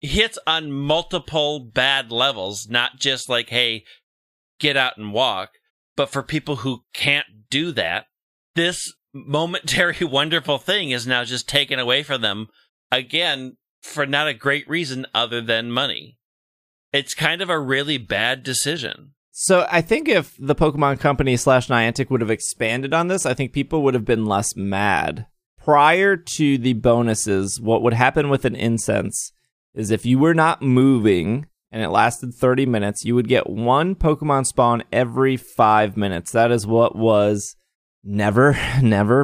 hits on multiple bad levels, not just like, hey, get out and walk. But for people who can't do that, this momentary wonderful thing is now just taken away from them, again, for not a great reason other than money. It's kind of a really bad decision. So I think if the Pokemon Company / Niantic would have expanded on this, I think people would have been less mad. Prior to the bonuses, what would happen with an incense is if you were not moving and it lasted 30 minutes, you would get one Pokemon spawn every 5 minutes. That is what was never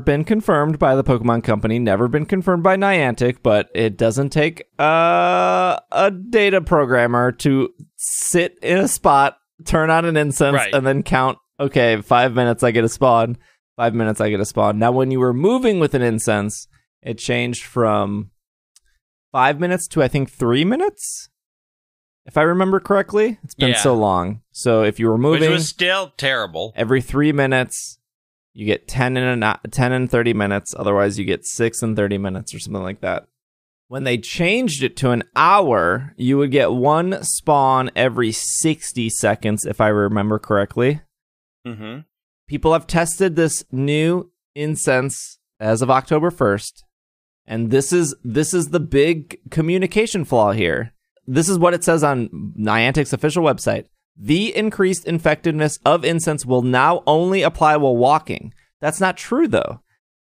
been confirmed by the Pokemon Company, never been confirmed by Niantic, but it doesn't take a data programmer to sit in a spot, turn on an incense, and then count, okay, 5 minutes I get a spawn, 5 minutes I get a spawn. Now, when you were moving with an incense, it changed from 5 minutes to, I think, 3 minutes? If I remember correctly, it's been so long. So if you were moving, which was still terrible, every 3 minutes, you get 10 and 30 minutes. Otherwise, you get 6 and 30 minutes or something like that. When they changed it to an hour, you would get one spawn every 60 seconds, if I remember correctly. Mm-hmm. People have tested this new incense as of October 1st, and this is the big communication flaw here. This is what it says on Niantic's official website. The increased effectiveness of incense will now only apply while walking. That's not true, though.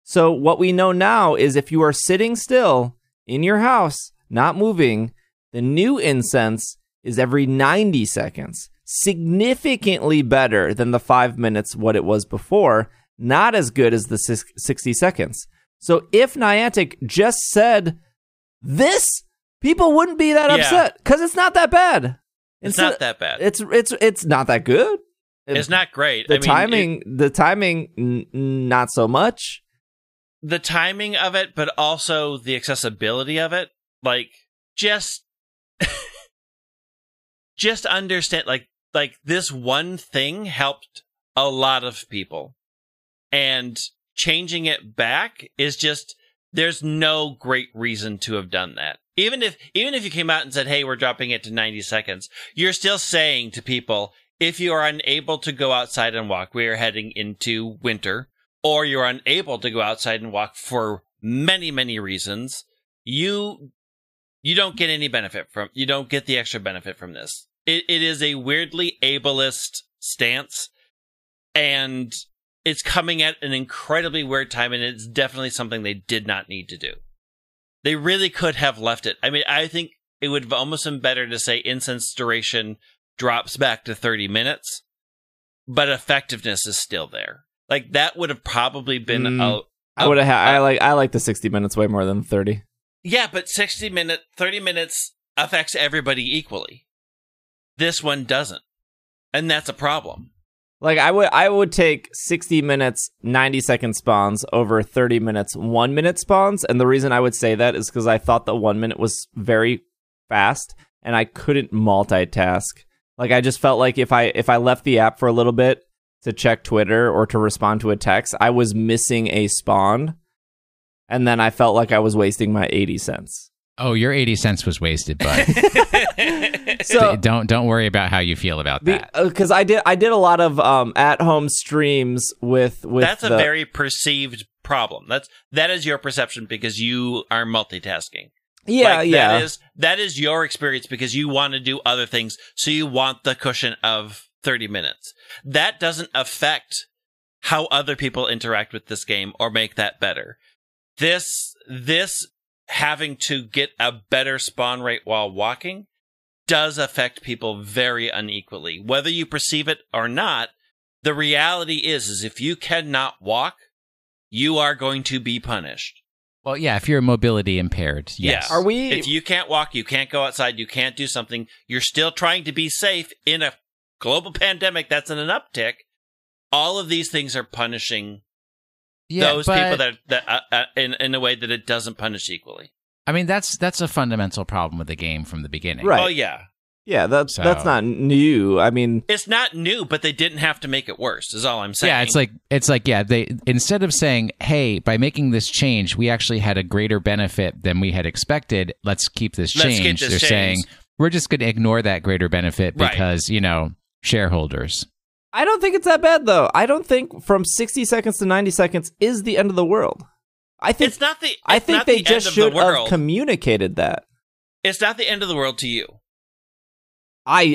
So what we know now is if you are sitting still in your house, not moving, the new incense is every 90 seconds. Significantly better than the 5 minutes what it was before. Not as good as the 60 seconds. So if Niantic just said this, people wouldn't be that upset because it's not that bad. It's not that bad. It's not that good. It's not great. The timing, not so much. The timing of it, but also the accessibility of it. Like, just understand, like this one thing helped a lot of people. And changing it back is just, there's no great reason to have done that. Even if you came out and said, hey, we're dropping it to 90 seconds, you're still saying to people, if you are unable to go outside and walk, we are heading into winter, or you're unable to go outside and walk for many, many reasons, you don't get any benefit you don't get the extra benefit from this. It is a weirdly ableist stance, and it's coming at an incredibly weird time, and it's definitely something they did not need to do. They really could have left it. I mean, I think it would have almost been better to say incense duration drops back to 30 minutes, but effectiveness is still there. Like, that would have probably been I like the 60 minutes way more than 30. Yeah, but 30 minutes affects everybody equally. This one doesn't. And that's a problem. Like, I would take 60 minutes, 90-second spawns over 30 minutes, 1 minute spawns. And the reason I would say that is because I thought the 1 minute was very fast and I couldn't multitask. Like, I just felt like if I left the app for a little bit to check Twitter or to respond to a text, I was missing a spawn. And then I felt like I was wasting my 80 cents. Oh, your 80 cents was wasted, bud. So don't worry about how you feel about that. Because I did a lot of at-home streams with That's a very perceived problem. That is your perception because you are multitasking. Yeah, like, yeah. That is your experience because you want to do other things, so you want the cushion of 30 minutes. That doesn't affect how other people interact with this game or make that better. This having to get a better spawn rate while walking does affect people very unequally. Whether you perceive it or not, the reality is if you cannot walk, you are going to be punished. Well, yeah, if you're mobility impaired, yes. Yeah. If you can't walk, you can't go outside, you can't do something, you're still trying to be safe in a global pandemic that's in an uptick, all of these things are punishing those people that in a way that it doesn't punish equally. I mean, that's a fundamental problem with the game from the beginning. Right. Oh, yeah. Yeah, that's not new. I mean, it's not new, but they didn't have to make it worse. Is all I'm saying. Yeah, it's like they instead of saying, "Hey, by making this change, we actually had a greater benefit than we had expected. Let's keep this change." They're saying we're just going to ignore that greater benefit because shareholders. I don't think it's that bad though. I don't think from 60 seconds to 90 seconds is the end of the world. I think it's not the. I think they just should have communicated that. It's not the end of the world to you. I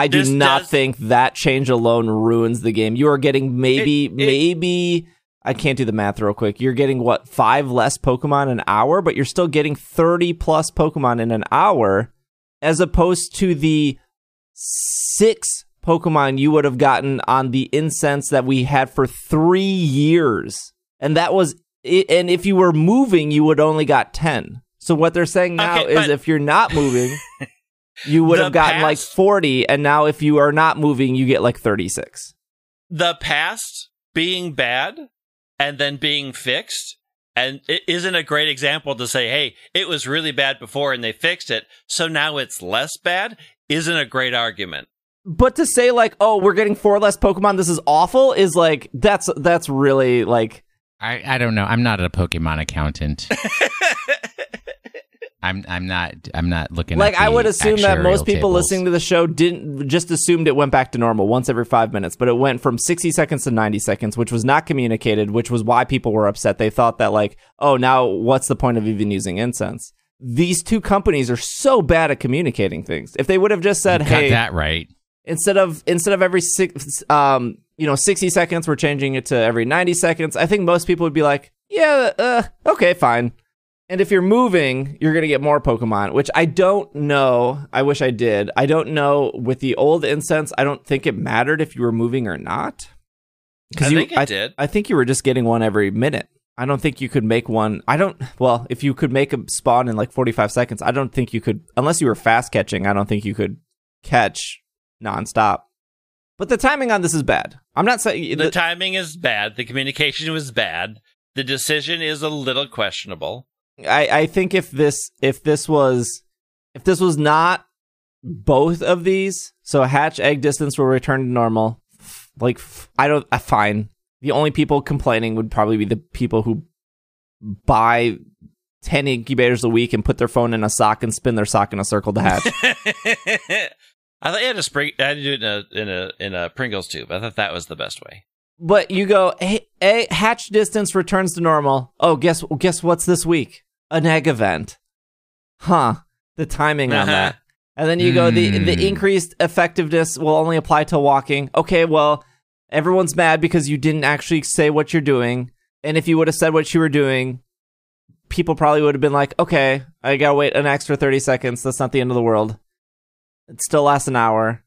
do not think that change alone ruins the game. You are getting maybe I can't do the math real quick. You're getting 5 less Pokemon an hour, but you're still getting 30 plus Pokemon in an hour, as opposed to the 6 Pokemon you would have gotten on the incense that we had for 3 years, and that was it. And if you were moving, you would only got 10. So what they're saying now is if you're not moving. You would have gotten 40, and now if you are not moving, you get 36. The past being bad and then being fixed, and it isn't a great example to say, hey, it was really bad before and they fixed it, so now it's less bad, isn't a great argument. But to say oh, we're getting 4 less Pokemon, this is awful, is that's really I don't know. I'm not a Pokemon accountant. I'm not looking at I would assume that most people tables. listening to the show didn't just assumed it went back to normal once every 5 minutes, but it went from 60 seconds to 90 seconds, which was not communicated, which was why people were upset. They thought that oh, now what's the point of even using incense? These two companies are so bad at communicating things. If they would have just said, hey, got that right. Instead of every 60 seconds, we're changing it to every 90 seconds. I think most people would be like, yeah, okay, fine. And if you're moving, you're going to get more Pokemon, which I don't know. I wish I did. I don't know. With the old incense, I don't think it mattered if you were moving or not. I think it did. I think you were just getting one every minute. I don't think you could make one. If you could make a spawn in 45 seconds, I don't think you could, unless you were fast catching, I don't think you could catch nonstop. But the timing on this is bad. I'm not saying the timing is bad. The communication was bad. The decision is a little questionable. I think if this was not both of these, so hatch egg distance will return to normal. Fine. The only people complaining would probably be the people who buy 10 incubators a week and put their phone in a sock and spin their sock in a circle to hatch. I thought you had to do it in a Pringles tube. I thought that was the best way. But you go, hey, hatch distance returns to normal. Oh, guess what's this week? An egg event. Huh. The timing on that. And then you go, the increased effectiveness will only apply to walking. Okay, well, everyone's mad because you didn't actually say what you're doing. And if you would have said what you were doing, people probably would have been like, okay, I gotta wait an extra 30 seconds. That's not the end of the world. It still lasts an hour.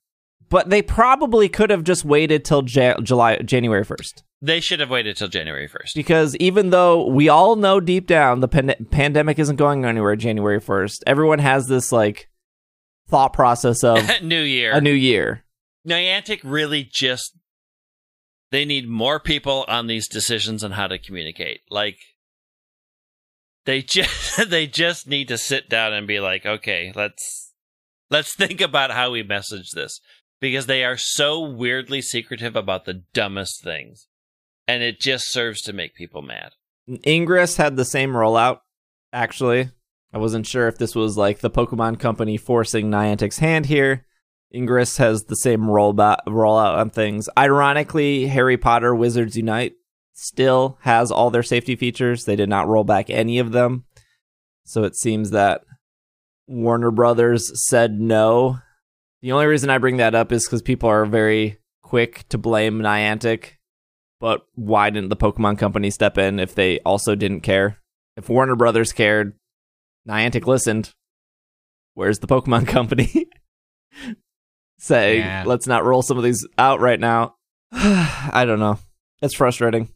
But they probably could have just waited till January 1st. They should have waited till January 1st. Because even though we all know deep down the pandemic isn't going anywhere January 1st, everyone has this thought process of New Year. A new year. Niantic really just, they need more people on these decisions on how to communicate. Like, they just need to sit down and be like, okay, let's think about how we message this, because they are so weirdly secretive about the dumbest things, and it just serves to make people mad. Ingress had the same rollout, actually. I wasn't sure if this was like the Pokemon Company forcing Niantic's hand here. Ingress has the same rollout on things. Ironically, Harry Potter Wizards Unite still has all their safety features. They did not roll back any of them. So it seems that Warner Brothers said no. The only reason I bring that up is because people are very quick to blame Niantic. But why didn't the Pokemon Company step in if they also didn't care? If Warner Brothers cared, Niantic listened. Where's the Pokemon Company? Say, let's not roll some of these out right now. I don't know. It's frustrating.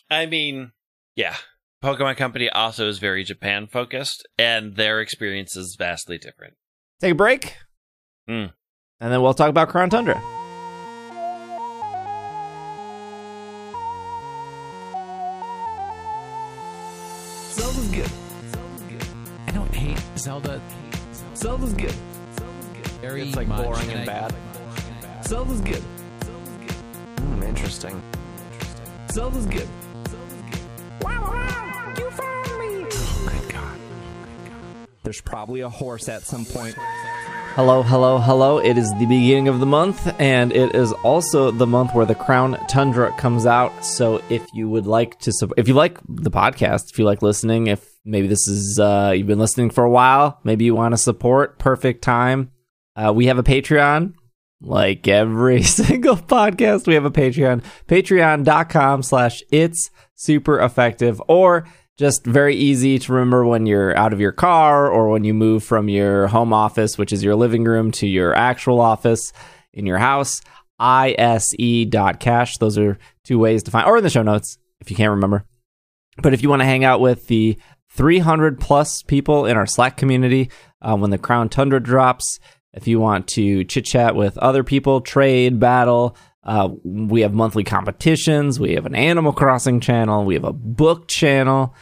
I mean, yeah. Pokemon Company also is very Japan-focused, and their experience is vastly different. Take a break, and then we'll talk about Crown Tundra. Zelda's good. I don't hate Zelda. Zelda's good. Very It's like much, boring and bad. Zelda's good. Interesting. Zelda's good. Wow, you found me! Oh my god. There's probably a horse at some point. Hello, hello, hello. It is the beginning of the month, and it is also the month where the Crown Tundra comes out. So if you would like to, if you like the podcast, if you like listening, if maybe this is, you've been listening for a while, maybe you want to support, perfect time. We have a Patreon. Like every single podcast, we have a Patreon. Patreon.com/It's Super Effective, or just very easy to remember when you're out of your car or when you move from your home office, which is your living room, to your actual office in your house. ISE.cash. Those are two ways to find, or in the show notes if you can't remember. But if you want to hang out with the 300 plus people in our Slack community when the Crown Tundra drops, if you want to chit-chat with other people, trade, battle, we have monthly competitions. We have an Animal Crossing channel. We have a book channel.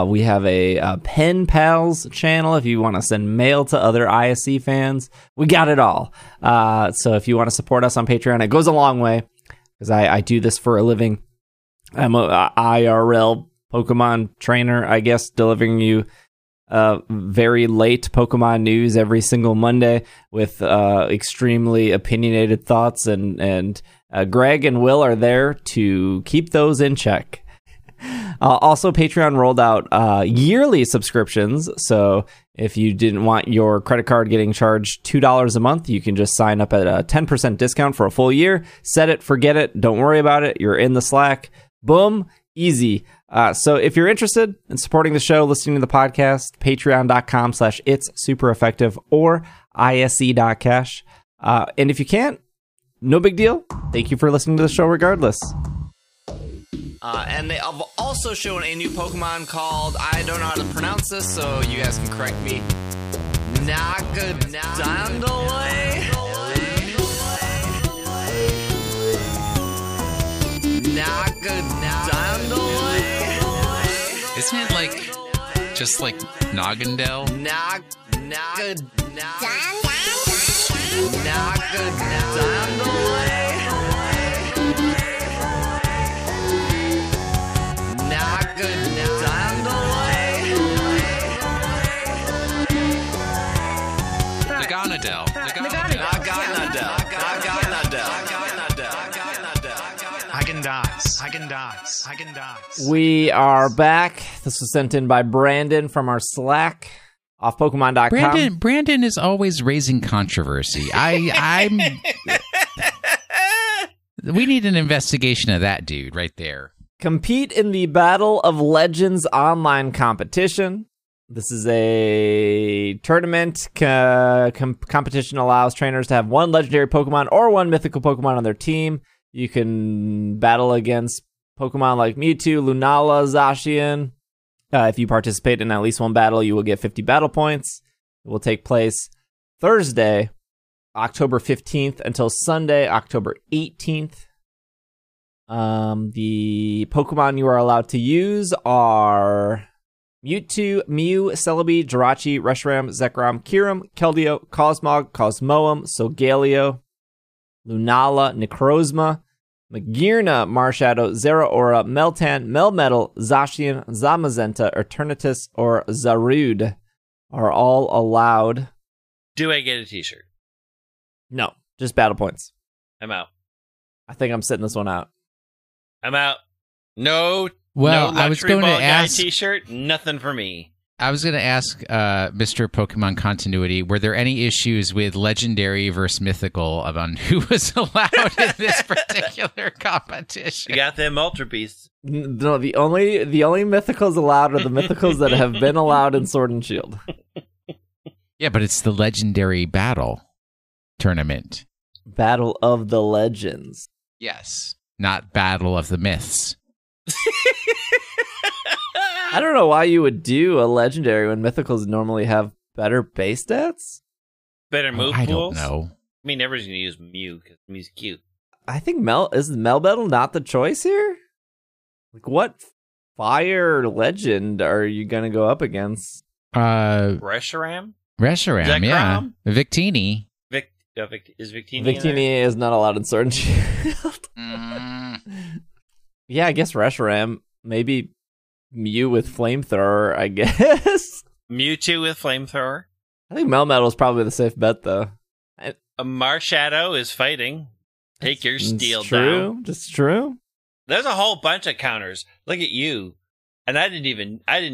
We have a Pen Pals channel if you want to send mail to other ISC fans. We got it all. So if you want to support us on Patreon, it goes a long way because I do this for a living. I'm a IRL Pokemon trainer, I guess, delivering you very late Pokemon news every single Monday with extremely opinionated thoughts, and Greg and Will are there to keep those in check. Also, Patreon rolled out yearly subscriptions, so if you didn't want your credit card getting charged $2 a month, you can just sign up at a 10% discount for a full year. Set it, forget it, don't worry about it. You're in the Slack. Boom, easy. So if you're interested in supporting the show, listening to the podcast, patreon.com/It's Super Effective or ISE.cash. And if you can't, no big deal. Thank you for listening to the show regardless. And they have also shown a new Pokemon called, I don't know how to pronounce this, so you guys can correct me. Nagadandalay? Nagadandalay? Isn't it like just like Noggindale? Nagadandalay? We are back. This was sent in by Brandon from our Slack off Pokemon.com. Brandon is always raising controversy. I'm. We need an investigation of that dude right there. Compete in the Battle of Legends online competition. This is a tournament. Competition allows trainers to have one legendary Pokemon or one mythical Pokemon on their team. You can battle against Pokemon like Mewtwo, Lunala, Zacian. If you participate in at least one battle, you will get 50 battle points. It will take place Thursday, October 15th until Sunday, October 18th. The Pokemon you are allowed to use are Mewtwo, Mew, Celebi, Jirachi, Reshiram, Zekrom, Kyurem, Keldeo, Cosmog, Cosmoem, Solgaleo, Lunala, Necrozma, Magearna, Marshadow, Zeraora, Meltan, Melmetal, Zacian, Zamazenta, Eternatus, or Zarude are all allowed. Do I get a t-shirt? No, just battle points. I'm out. I think I'm sitting this one out. I'm out. No. Well, no I was going to ask. T-shirt. Nothing for me. I was going to ask Mr. Pokemon Continuity, were there any issues with Legendary versus Mythical on who was allowed in this particular competition? You got them Ultra Beasts. No, the only Mythicals allowed are the Mythicals that have been allowed in Sword and Shield. Yeah, but it's the Legendary Battle tournament. Battle of the Legends. Yes, not Battle of the Myths. I don't know why you would do a Legendary when Mythicals normally have better base stats. Better move I pools? don't know. I mean, everyone's going to use Mew because Mew's cute. I think is Melmetal not the choice here? Like, what fire legend are you going to go up against? Reshiram? Reshiram, yeah. Victini. Is Victini Victini is not allowed in Sword and Shield. Yeah, I guess Reshiram. Maybe Mew with Flamethrower, I guess. Mewtwo with Flamethrower. I think Melmetal is probably the safe bet, though. A Marshadow is fighting. Take your steel down. Just true. There's a whole bunch of counters. Look at you. And I didn't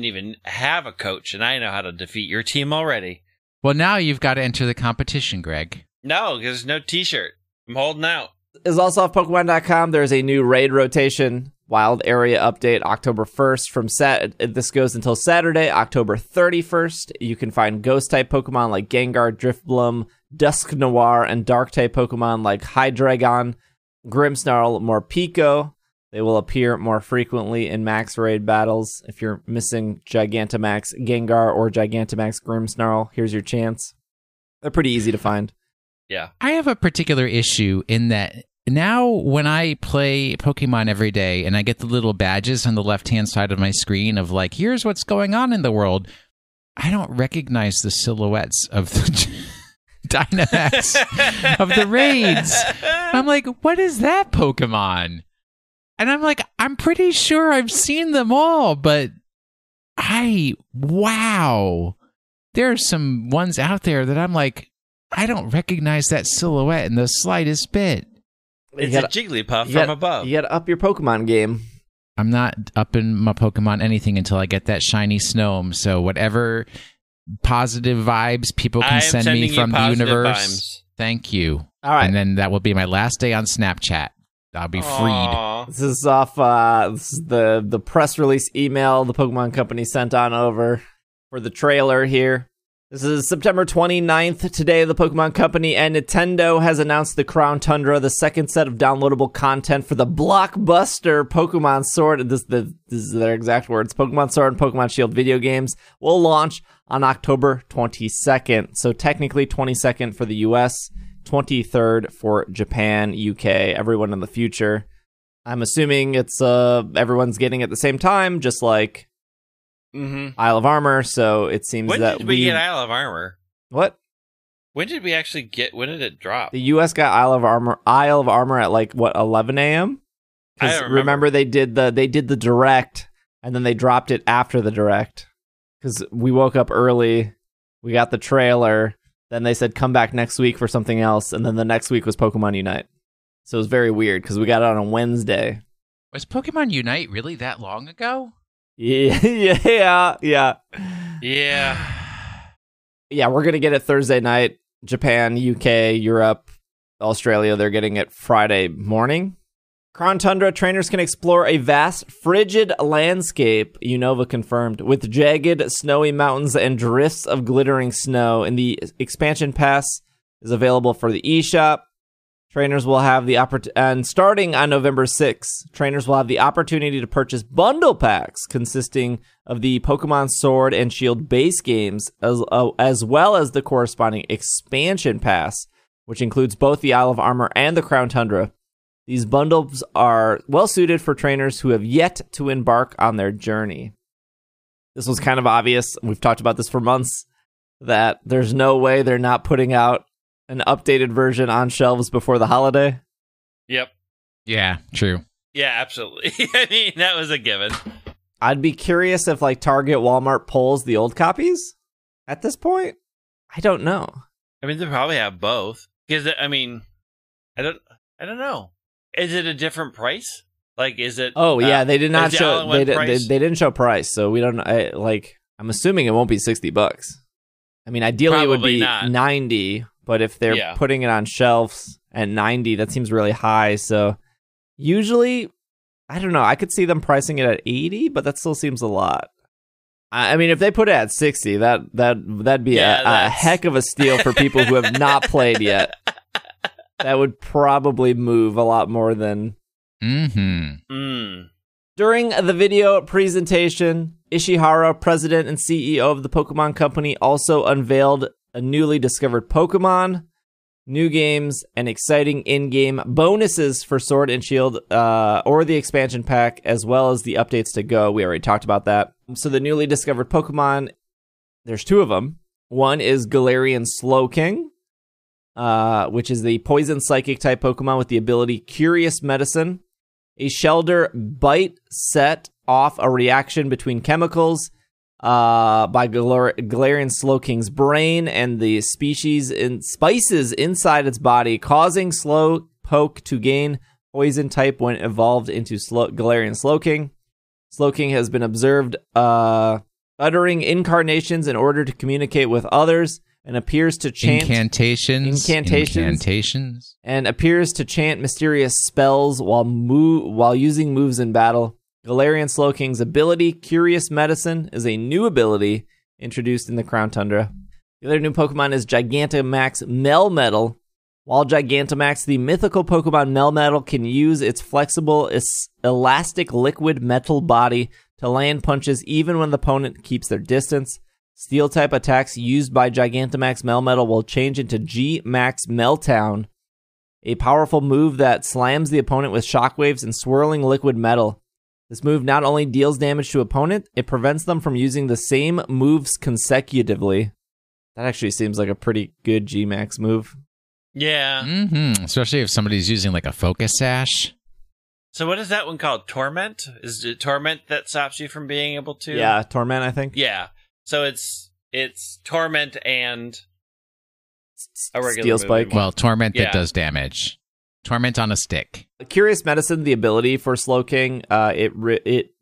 even have a coach, and I know how to defeat your team already. Well, now you've got to enter the competition, Greg. No, because there's no t-shirt. I'm holding out. Is also off Pokemon.com. There's a new raid rotation. Wild area update October 1st. This goes until Saturday, October 31st. You can find ghost-type Pokemon like Gengar, Drifblim, Dusknoir, and dark-type Pokemon like Hydreigon, Grimmsnarl, Morpeko. They will appear more frequently in max raid battles. If you're missing Gigantamax Gengar or Gigantamax Grimmsnarl, here's your chance. They're pretty easy to find. Yeah. I have a particular issue in that now when I play Pokemon every day and I get the little badges on the left-hand side of my screen of like, here's what's going on in the world, I don't recognize the silhouettes of the Dynamax of the raids. I'm like, what is that Pokemon? And I'm like, I'm pretty sure I've seen them all, but wow. There are some ones out there that I'm like, I don't recognize that silhouette in the slightest bit. It's a Jigglypuff from above. You gotta up your Pokemon game. I'm not upping my Pokemon anything until I get that shiny Snom. So whatever positive vibes people can send me from the universe, thank you. All right. And then that will be my last day on Snapchat. I'll be freed. This is off this is the press release email the Pokemon Company sent on over for the trailer here. This is September 29th. Today, the Pokemon Company and Nintendo has announced the Crown Tundra, the second set of downloadable content for the blockbuster Pokemon Sword. This is their exact words. Pokemon Sword and Pokemon Shield video games will launch on October 22nd. So technically 22nd for the US, 23rd for Japan, UK, everyone in the future. I'm assuming it's everyone's getting it at the same time, just like Isle of Armor, so it seems when that did we get Isle of Armor? What? When did we actually get? When did it drop? The U.S. got Isle of Armor at like what 11 a.m. I don't remember they did the direct, and then they dropped it after the direct because we woke up early, we got the trailer, then they said come back next week for something else, and then the next week was Pokemon Unite. So it was very weird because we got it on a Wednesday. Was Pokemon Unite really that long ago? Yeah. Yeah. Yeah, we're going to get it Thursday night. Japan, UK, Europe, Australia, they're getting it Friday morning. Crown Tundra trainers can explore a vast, frigid landscape, Unova confirmed, with jagged, snowy mountains and drifts of glittering snow. And the expansion pass is available for the eShop. Trainers will have the and starting on November 6th, trainers will have the opportunity to purchase bundle packs consisting of the Pokemon Sword and Shield base games, as well as the corresponding expansion pass, which includes both the Isle of Armor and the Crown Tundra. These bundles are well suited for trainers who have yet to embark on their journey. This was kind of obvious. We've talked about this for months, that there's no way they're not putting out an updated version on shelves before the holiday. Yep. Yeah, true. Yeah, absolutely. I mean, that was a given. I'd be curious if like Target, Walmart pulls the old copies at this point. I don't know. I mean, they probably have both. Because, I mean, I don't know. Is it a different price? Like, is it? Oh yeah, they did not show. They didn't show price, so we don't. I'm assuming it won't be $60. I mean, ideally Probably it would be not. $90, but if they're putting it on shelves at $90, that seems really high. So usually, I don't know. I could see them pricing it at $80, but that still seems a lot. I mean, if they put it at $60, that'd be a heck of a steal for people who have not played yet. That would probably move a lot more than. During the video presentation, Ishihara, president and CEO of the Pokemon Company, also unveiled a newly discovered Pokemon, new games, and exciting in-game bonuses for Sword and Shield, or the expansion pack, as well as the updates to Go. We already talked about that. So the newly discovered Pokemon, there's two of them. One is Galarian Slowking, which is the poison psychic type Pokemon with the ability Curious Medicine. A Shelder bite set off a reaction between chemicals by Galarian Slowking's brain and the species in spices inside its body, causing Slowpoke to gain poison type when evolved into Galarian Slowking. Slowking has been observed uttering incarnations in order to communicate with others, and appears to chant incantations, and appears to chant mysterious spells while using moves in battle. Galarian Slowking's ability, Curious Medicine, is a new ability introduced in the Crown Tundra. The other new Pokemon is Gigantamax Melmetal. While Gigantamax, the mythical Pokemon Melmetal, can use its flexible, elastic liquid metal body to land punches even when the opponent keeps their distance. Steel-type attacks used by Gigantamax Melmetal will change into G-Max Meltdown, a powerful move that slams the opponent with shockwaves and swirling liquid metal. This move not only deals damage to opponent, it prevents them from using the same moves consecutively. That actually seems like a pretty good G-Max move. Yeah. Especially if somebody's using like a focus sash. So what is that one called? Torment? Is it Torment that stops you from being able to? Yeah, Torment, I think. Yeah. So it's Torment and a regular Steel Spike. movie. Well, Torment that does damage. Torment on a stick. Curious Medicine, the ability for Slowking, it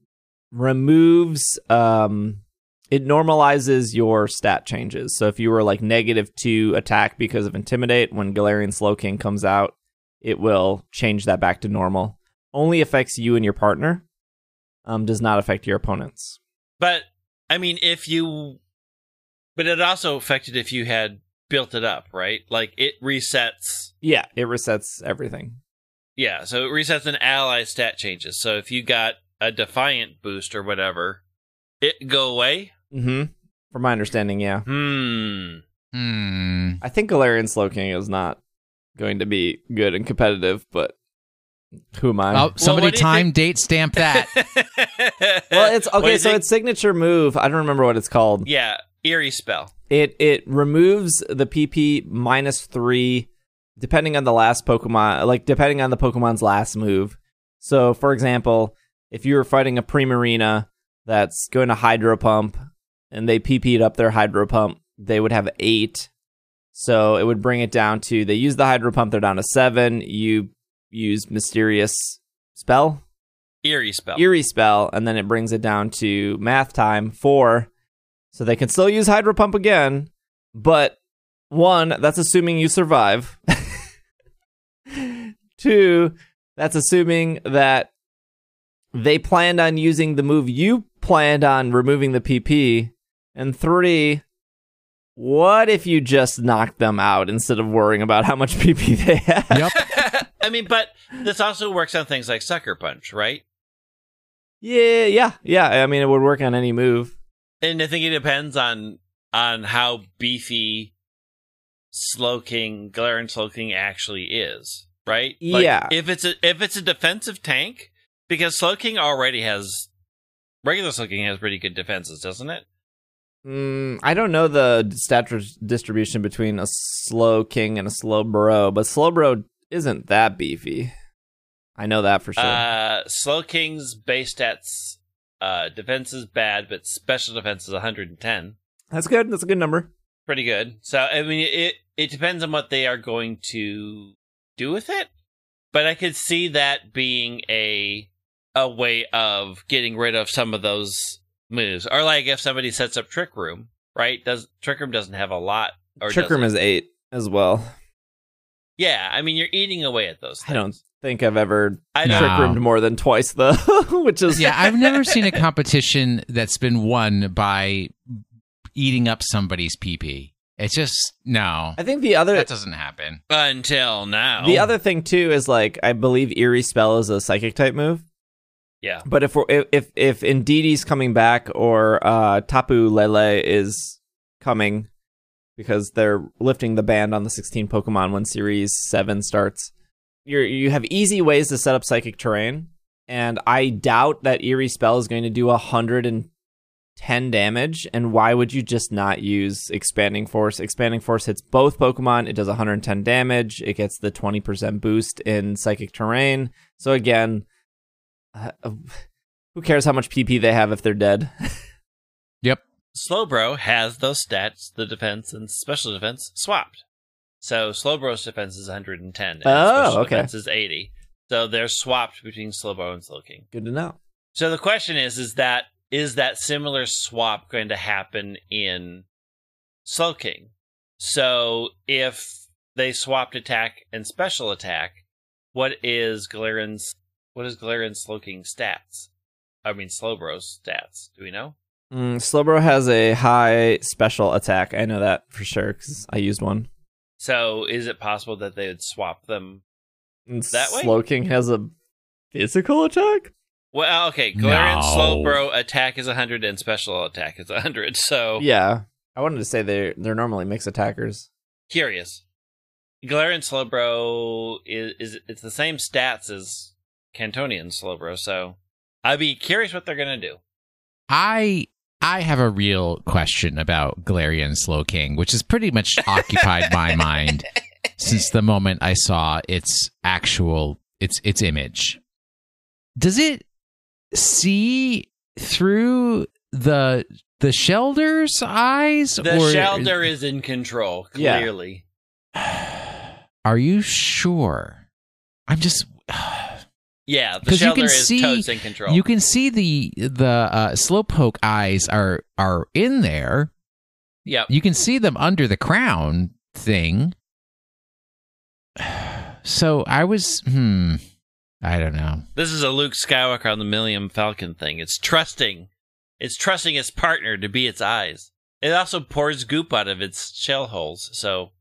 removes, it normalizes your stat changes. So if you were like -2 attack because of Intimidate, when Galarian Slowking comes out, it will change that back to normal. Only affects you and your partner. Does not affect your opponents. But I mean, but it also affected if you had built it up, right? Like it resets. Yeah, it resets everything. Yeah, so it resets an ally stat changes. So if you got a Defiant boost or whatever, it go away? From my understanding, yeah. I think Galarian Slowking is not going to be good and competitive, but who am I? Oh, somebody date stamp that. Well, it's okay. So its signature move, I don't remember what it's called. Yeah, Eerie Spell. It removes the PP -3 depending on the last Pokemon, like depending on the Pokemon's last move. So, for example, if you were fighting a Primarina that's going to Hydro Pump and they PP'd up their Hydro Pump, they would have 8. So it would bring it down to, they use the Hydro Pump, they're down to 7. You use Mysterious Spell? Eerie Spell, and then it brings it down to math time 4. So they can still use Hydro Pump again, but 1, that's assuming you survive. 2, that's assuming that they planned on using the move you planned on removing the PP. And 3, what if you just knocked them out instead of worrying about how much PP they have? Yep. I mean, but this also works on things like Sucker Punch, right? Yeah. I mean, it would work on any move. And I think it depends on how beefy Galarian Slowking actually is, right? Yeah. If it's a defensive tank, because Slowking already has regular Slowking has pretty good defenses, doesn't it? I don't know the stat distribution between a Slowking and a Slowbro, but Slowbro isn't that beefy. I know that for sure. Slowking's base stats, defense is bad, but special defense is 110. That's good. That's a good number. Pretty good. So, I mean, it depends on what they are going to do with it, but I could see that being a way of getting rid of some of those moves. Or like if somebody sets up Trick Room, right? Trick Room doesn't have a lot. Or Trick Room is 8 as well. Yeah, I mean, you're eating away at those things. I don't think I've ever No. Trick Roomed more than twice, though, which is... Yeah, I've never seen a competition that's been won by eating up somebody's PP. It's just, no. I think the other... That doesn't happen. Until now. The other thing, too, is, like, I believe Eerie Spell is a Psychic-type move. Yeah. But if Indeedee's coming back or Tapu Lele is coming because they're lifting the ban on the 16 Pokemon when Series 7 starts, you have easy ways to set up Psychic Terrain, and I doubt that Eerie Spell is going to do 110 damage, and why would you just not use Expanding Force? Expanding Force hits both Pokemon, it does 110 damage, it gets the 20% boost in Psychic Terrain, so again... who cares how much PP they have if they're dead? Yep. Slowbro has those stats, the defense and special defense, swapped. So Slowbro's defense is 110, and special defense is 80. So they're swapped between Slowbro and Slowking. Good to know. So the question is that similar swap going to happen in Slowking? So if they swapped attack and special attack, what is Galarian Slowking's stats? I mean, Slowbro's stats. Do we know? Slowbro has a high special attack. I know that for sure because I used one. So is it possible that they would swap them that way? Slowking has a physical attack? Well, okay. Galarian Slowbro attack is 100 and special attack is 100. So yeah, I wanted to say they're normally mixed attackers. Curious. Galarian Slowbro it's the same stats as Cantonian Slowbro, so I'd be curious what they're gonna do. I have a real question about Galarian Slowking, which has pretty much occupied my mind since the moment I saw its image. Does it see through the Shelder's eyes? The Shelder is in control, clearly. Yeah. Are you sure? I'm just... Yeah, the Shelder is totes in control. You can see the Slowpoke eyes are in there. Yep. You can see them under the crown thing. So I was, I don't know. This is a Luke Skywalker on the Millennium Falcon thing. It's trusting its partner to be its eyes. It also pours goop out of its shell holes, so...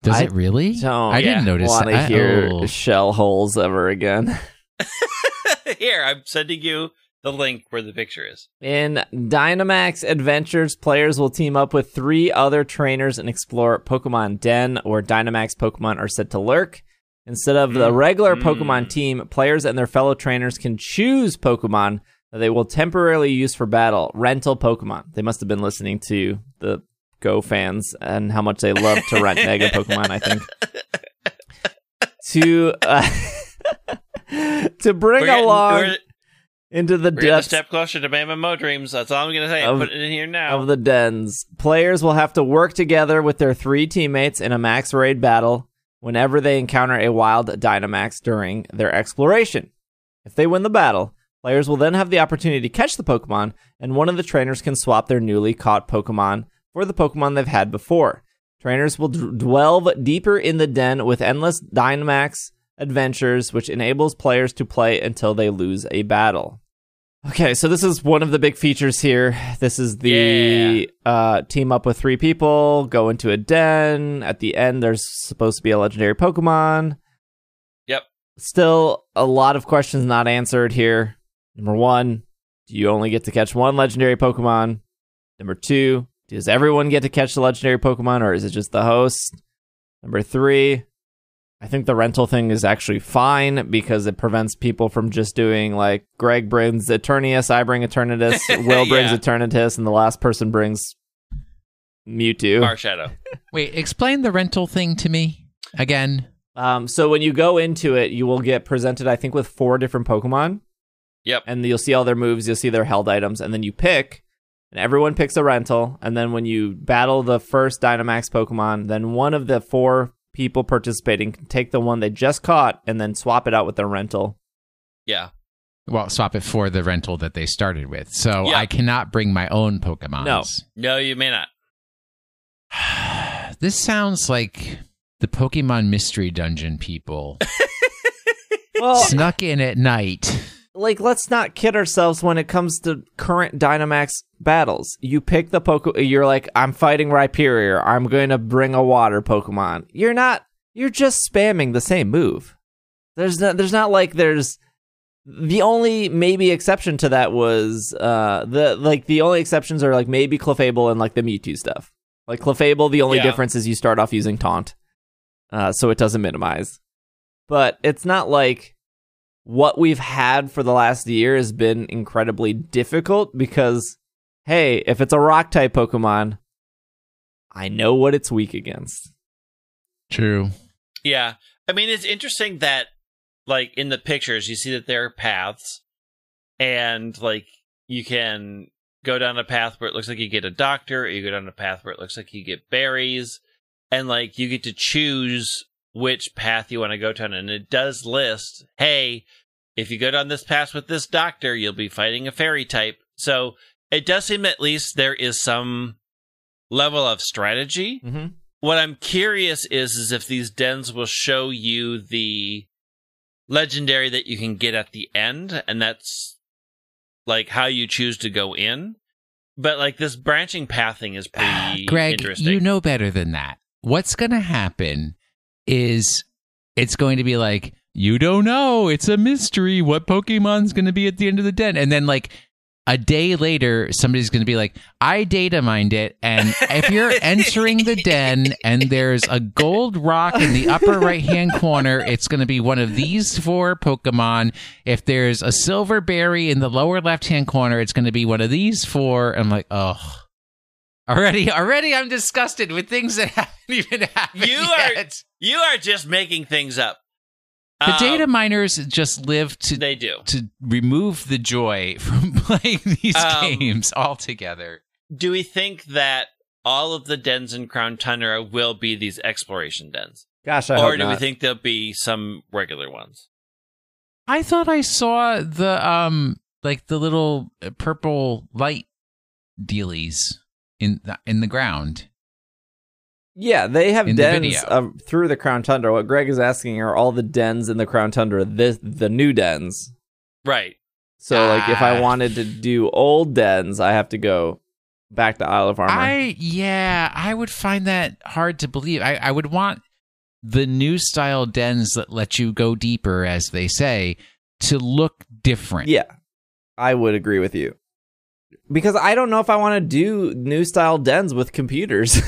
Does it really? I didn't notice that. I don't want to hear shell holes ever again. Here, I'm sending you the link where the picture is. In Dynamax Adventures, players will team up with 3 other trainers and explore Pokemon Den, where Dynamax Pokemon are said to lurk. Instead of the regular Pokemon team, players and their fellow trainers can choose Pokemon that they will temporarily use for battle. Rental Pokemon. They must have been listening to the Go fans and how much they love to rent Mega Pokemon, I think. To bring along into the depths. A step closer to Mo Dreams. That's all I'm going to say. Put it in here now. Of the dens. Players will have to work together with their 3 teammates in a max raid battle whenever they encounter a wild Dynamax during their exploration. If they win the battle, players will then have the opportunity to catch the Pokemon, and one of the trainers can swap their newly caught Pokemon for the Pokemon they've had before. Trainers will delve deeper in the den with endless Dynamax adventures, which enables players to play until they lose a battle. Okay, so this is one of the big features here. This is the team up with 3 people, go into a den. At the end, there's supposed to be a legendary Pokemon. Yep. Still, a lot of questions not answered here. Number 1, do you only get to catch 1 legendary Pokemon? Number 2, does everyone get to catch the legendary Pokemon, or is it just the host? Number 3, I think the rental thing is actually fine because it prevents people from just doing like Greg brings Eternius, I bring Eternatus, Will brings Eternatus, and the last person brings Mewtwo. Marshadow. Wait, explain the rental thing to me again. So when you go into it, you will get presented, I think, with 4 different Pokemon. Yep. And you'll see all their moves, you'll see their held items, and then you pick, and everyone picks a rental, and then when you battle the first Dynamax Pokemon, then one of the 4 people participating can take the one they just caught and then swap it out with their rental. Yeah. Well, swap it for the rental that they started with. So I cannot bring my own Pokemons. No, you may not. This sounds like the Pokemon Mystery Dungeon people Well, snuck in at night. like, let's not kid ourselves when it comes to current Dynamax battles. You pick the you're like, I'm fighting Rhyperior, I'm going to bring a water Pokemon. You're not, you're just spamming the same move. There's the only maybe exception to that was, the only exceptions are like maybe Clefable and like the Mewtwo stuff. Like Clefable, the only difference is you start off using Taunt, so it doesn't minimize. But it's not like what we've had for the last year has been incredibly difficult because, hey, if it's a Rock-type Pokemon, I know what it's weak against. True. Yeah. I mean, it's interesting that, like, in the pictures, you see that there are paths, and, like, you can go down a path where it looks like you get a doctor, or you go down a path where it looks like you get berries, and, like, you get to choose which path you want to go down, and it does list, hey, if you go down this path with this doctor, you'll be fighting a fairy type. So it does seem at least there is some level of strategy. Mm-hmm. What I'm curious is if these dens will show you the legendary that you can get at the end, and that's like how you choose to go in. But like this branching path thing is pretty Greg, interesting. you know better than that. What's going to happen is it's going to be like, you don't know. It's a mystery. What Pokemon's going to be at the end of the den? And then like a day later, somebody's going to be like, I data mined it. And if you're entering the den and there's a gold rock in the upper right-hand corner, it's going to be one of these 4 Pokemon. If there's a silver berry in the lower left-hand corner, it's going to be one of these 4. I'm like, oh. Already, I'm disgusted with things that haven't even happened yet. You are just making things up. The data miners just live to remove the joy from playing these games altogether. Do we think that all of the dens in Crown Tundra will be these exploration dens? Gosh, I hope not. Or do we think there'll be some regular ones? I thought I saw the the little purple light dealies in the ground. Yeah, they have in dens the through the Crown Tundra. What Greg is asking are all the dens in the Crown Tundra, the new dens. Right. So, like, if I wanted to do old dens, I have to go back to Isle of Armor. I would find that hard to believe. I would want the new style dens that let you go deeper, as they say, to look different. Yeah, I would agree with you. Because I don't know if I want to do new style dens with computers.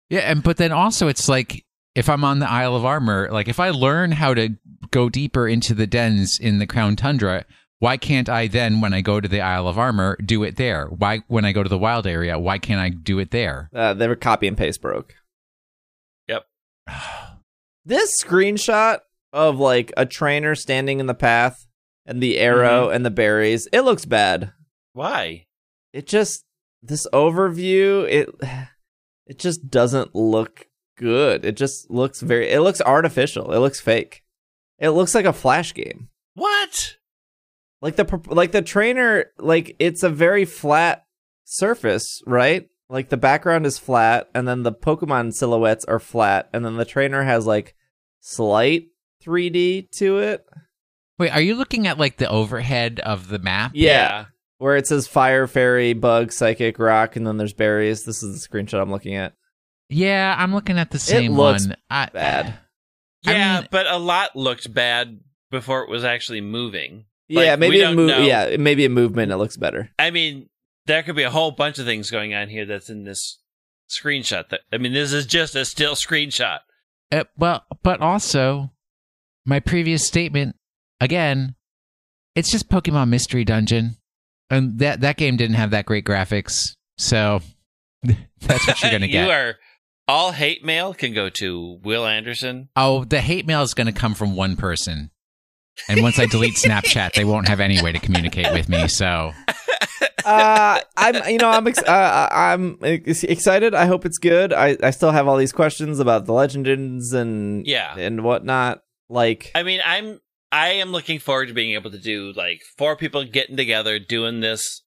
Yeah, but then also it's like, if I'm on the Isle of Armor, like if I learn how to go deeper into the dens in the Crown Tundra, why can't I then, when I go to the Isle of Armor, do it there? Why, when I go to the wild area, why can't I do it there? They were copy and paste broke. Yep. This screenshot of like a trainer standing in the path and the arrow and the berries, it looks bad. Why? It just, this overview, it just doesn't look good. It just looks it looks artificial. It looks fake. It looks like a Flash game. What? Like the trainer, like it's a very flat surface, right? Like the background is flat, and then the Pokemon silhouettes are flat, and then the trainer has like slight 3D to it. Wait, are you looking at like the overhead of the map? Yeah. Where it says Fire, Fairy, Bug, Psychic, Rock, and then there's berries. This is the screenshot I'm looking at. Yeah, I'm looking at the same it looks one. Bad. Yeah, I mean, but a lot looked bad before it was actually moving. Yeah, Like, maybe we don't know. Yeah, maybe a movement. It looks better. I mean, there could be a whole bunch of things going on here that's in this screenshot. This is just a still screenshot. Well, but also, my previous statement, again, it's just Pokemon Mystery Dungeon. And that game didn't have that great graphics, so that's what you're going to get. All hate mail can go to Will Anderson. Oh, the hate mail is going to come from one person. And once I delete Snapchat, they won't have any way to communicate with me, so... I'm excited. I hope it's good. I still have all these questions about the legends and whatnot. Like, I am looking forward to being able to do like 4 people getting together, doing this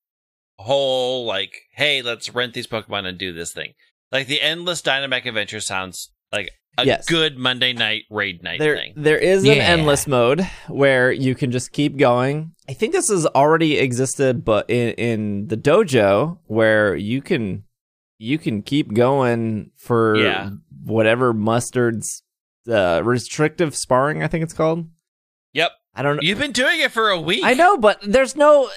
whole like, hey, let's rent these Pokemon and do this thing. Like the endless Dynamax adventure sounds like a good Monday night raid night thing. There is an endless mode where you can just keep going. I think this has already existed, but in the dojo where you can keep going for whatever Mustard's restrictive sparring, I think it's called. Yep. I don't know. You've been doing it for a week. I know, but there's no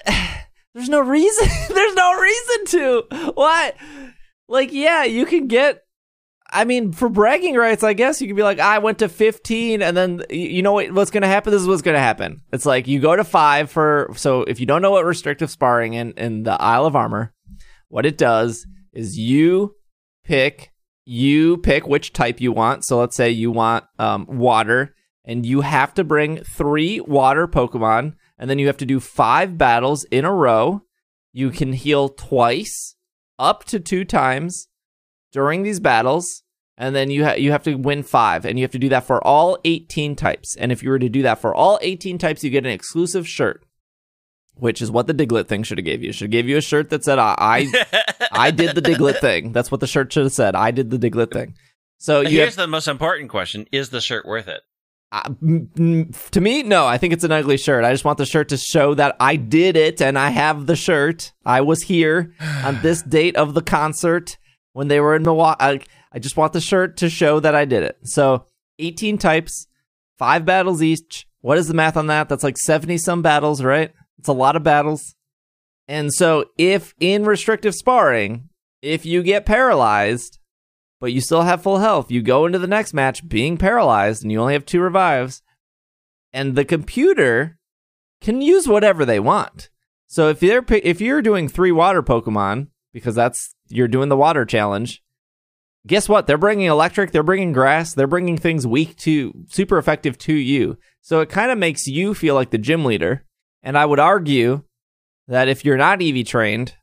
reason. There's no reason to. What? Like, yeah, you can get. I mean, for bragging rights, I guess you could be like, I went to 15, and then you know what's going to happen? This is what's going to happen. It's like you go to 5 so if you don't know what restrictive sparring in the Isle of Armor, what it does is you pick which type you want. So let's say you want water, and you have to bring 3 water Pokemon, and then you have to do 5 battles in a row. You can heal twice, up to 2 times. During these battles, and then you have to win 5, and you have to do that for all 18 types. And if you were to do that for all 18 types, you get an exclusive shirt, which is what the Diglett thing should have gave you. It should have gave you a shirt that said, I did the Diglett thing. That's what the shirt should have said. I did the Diglett thing. So here's the most important question. Is the shirt worth it? To me, no. I think it's an ugly shirt. I just want the shirt to show that I did it, and I have the shirt. I was here on this date of the concert. When they were in Milwaukee, I just want the shirt to show that I did it. So 18 types, 5 battles each. What is the math on that? That's like 70-some battles, right? It's a lot of battles. And so if in restrictive sparring, if you get paralyzed, but you still have full health, you go into the next match being paralyzed, and you only have 2 revives, and the computer can use whatever they want. So if you're doing 3 water Pokemon, because you're doing the water challenge, guess what? They're bringing electric, they're bringing grass, they're bringing things super effective to you. So it kind of makes you feel like the gym leader. And I would argue that if you're not EV trained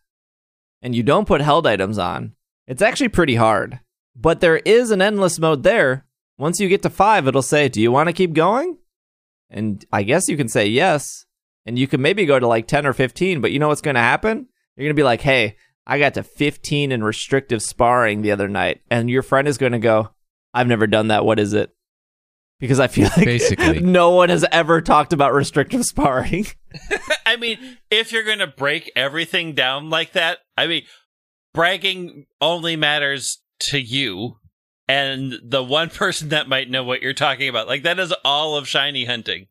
and you don't put held items on, it's actually pretty hard. But there is an endless mode there. Once you get to 5, it'll say, do you want to keep going? And I guess you can say yes. And you can maybe go to like 10 or 15, but you know what's going to happen? You're going to be like, hey, I got to 15 in restrictive sparring the other night. And your friend is going to go, I've never done that. What is it? Because I feel like basically no one has ever talked about restrictive sparring. I mean, if you're going to break everything down like that, I mean, bragging only matters to you and the one person that might know what you're talking about. Like, that is all of shiny hunting.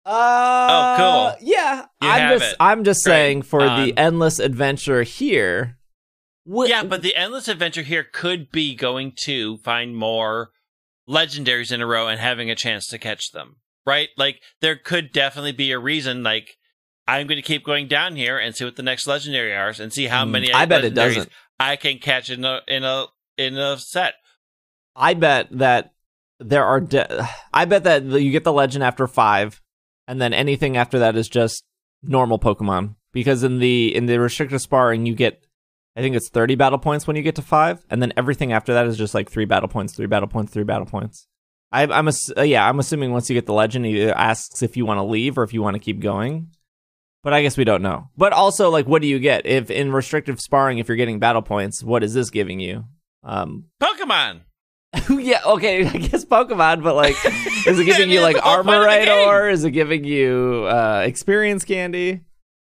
Oh, cool. Yeah. I'm just saying for the endless adventure here. Yeah, but the endless adventure here could be going to find more legendaries in a row and having a chance to catch them, right? Like, there could definitely be a reason, like, I'm going to keep going down here and see what the next legendary are and see how many I bet it doesn't. I can catch in a set. I bet that there are I bet that you get the legend after 5, and then anything after that is just normal Pokemon, because in the restricted sparring you get, I think it's 30 battle points when you get to 5, and then everything after that is just like 3 battle points, 3 battle points, 3 battle points. I'm assuming once you get the legend, it either asks if you want to leave or if you want to keep going. But I guess we don't know. But also, like, what do you get? If in restrictive sparring, if you're getting battle points, what is this giving you? Pokemon! Yeah, okay, I guess Pokemon, but, like, is it giving you, like, armor right, or is it giving you experience candy?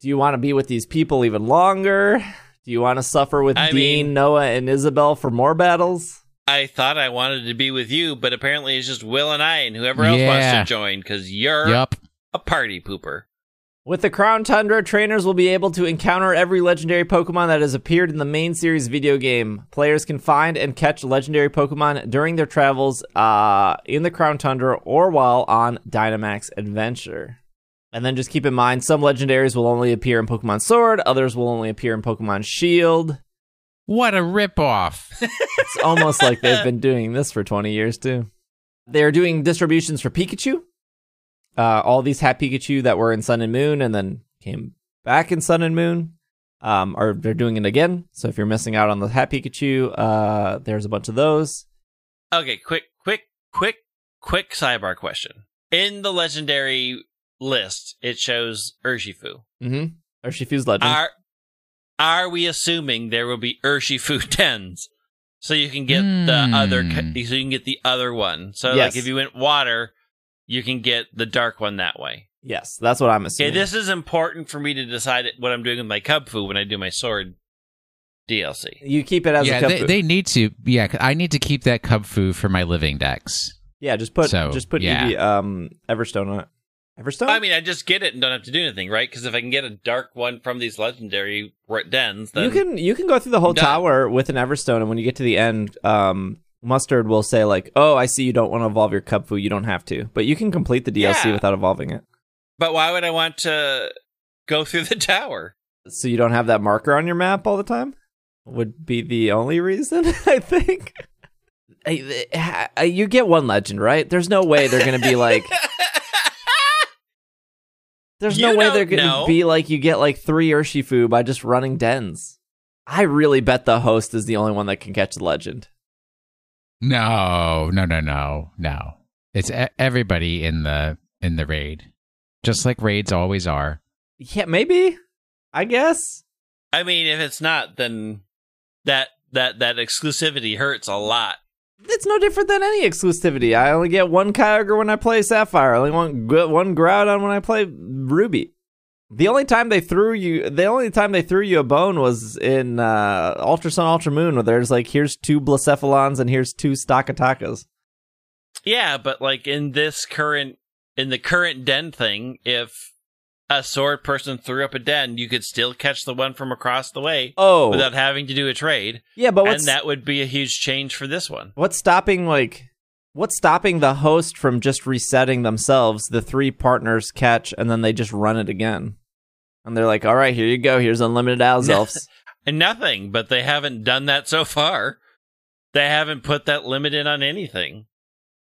Do you want to be with these people even longer? Do you want to suffer with Dean, Noah, and Isabel for more battles? I thought I wanted to be with you, but apparently it's just Will and I and whoever else wants to join, because you're a party pooper. With the Crown Tundra, trainers will be able to encounter every legendary Pokemon that has appeared in the main series video game. Players can find and catch legendary Pokemon during their travels in the Crown Tundra or while on Dynamax Adventure. And then just keep in mind, some legendaries will only appear in Pokemon Sword, others will only appear in Pokemon Shield. What a ripoff. It's almost like they've been doing this for 20 years, too. They're doing distributions for Pikachu. All these Hat Pikachu that were in Sun and Moon and then came back in Sun and Moon, they're doing it again. So if you're missing out on the Hat Pikachu, there's a bunch of those. Okay, quick sidebar question. In the legendary list, it shows Urshifu. Mm-hmm. Urshifu's legend. Are we assuming there will be Urshifu dens, so you can get the other one? So yes. like if you went water, you can get the dark one that way. Yes, that's what I'm assuming. Okay, this is important for me to decide what I'm doing with my Cubfu when I do my Sword DLC. You keep it as a Cubfu. They need to. Yeah, I need to keep that Cubfu for my living decks. Yeah, just put Everstone on it. Everstone? I mean, I just get it and don't have to do anything, right? Because if I can get a dark one from these legendary dens, then you can go through the whole tower with an Everstone, and when you get to the end, Mustard will say like, "Oh, I see you don't want to evolve your Cubfu. You don't have to, but you can complete the DLC without evolving it." But why would I want to go through the tower? So you don't have that marker on your map all the time? Would be the only reason, I think. You get one legend, right? There's no way they're going to be like... There's no way they're going to be like, you get like 3 Urshifu by just running dens. I really bet the host is the only one that can catch the legend. No. It's everybody in the raid. Just like raids always are. Yeah, maybe. I guess. I mean, if it's not, then that exclusivity hurts a lot. It's no different than any exclusivity. I only get 1 Kyogre when I play Sapphire. I only want 1 Groudon when I play Ruby. The only time they threw you a bone was in Ultra Sun, Ultra Moon, where there's like, here's 2 Blacephalons and here's 2 Stakatakas. Yeah, but like in the current den thing, if a sword person threw up a den, you could still catch the one from across the way without having to do a trade. Yeah, but that would be a huge change for this one. What's stopping the host from just resetting themselves? The 3 partners catch, and then they just run it again. And they're like, all right, here you go. Here's unlimited Alzelfs. And nothing, but they haven't done that so far. They haven't put that limit in on anything.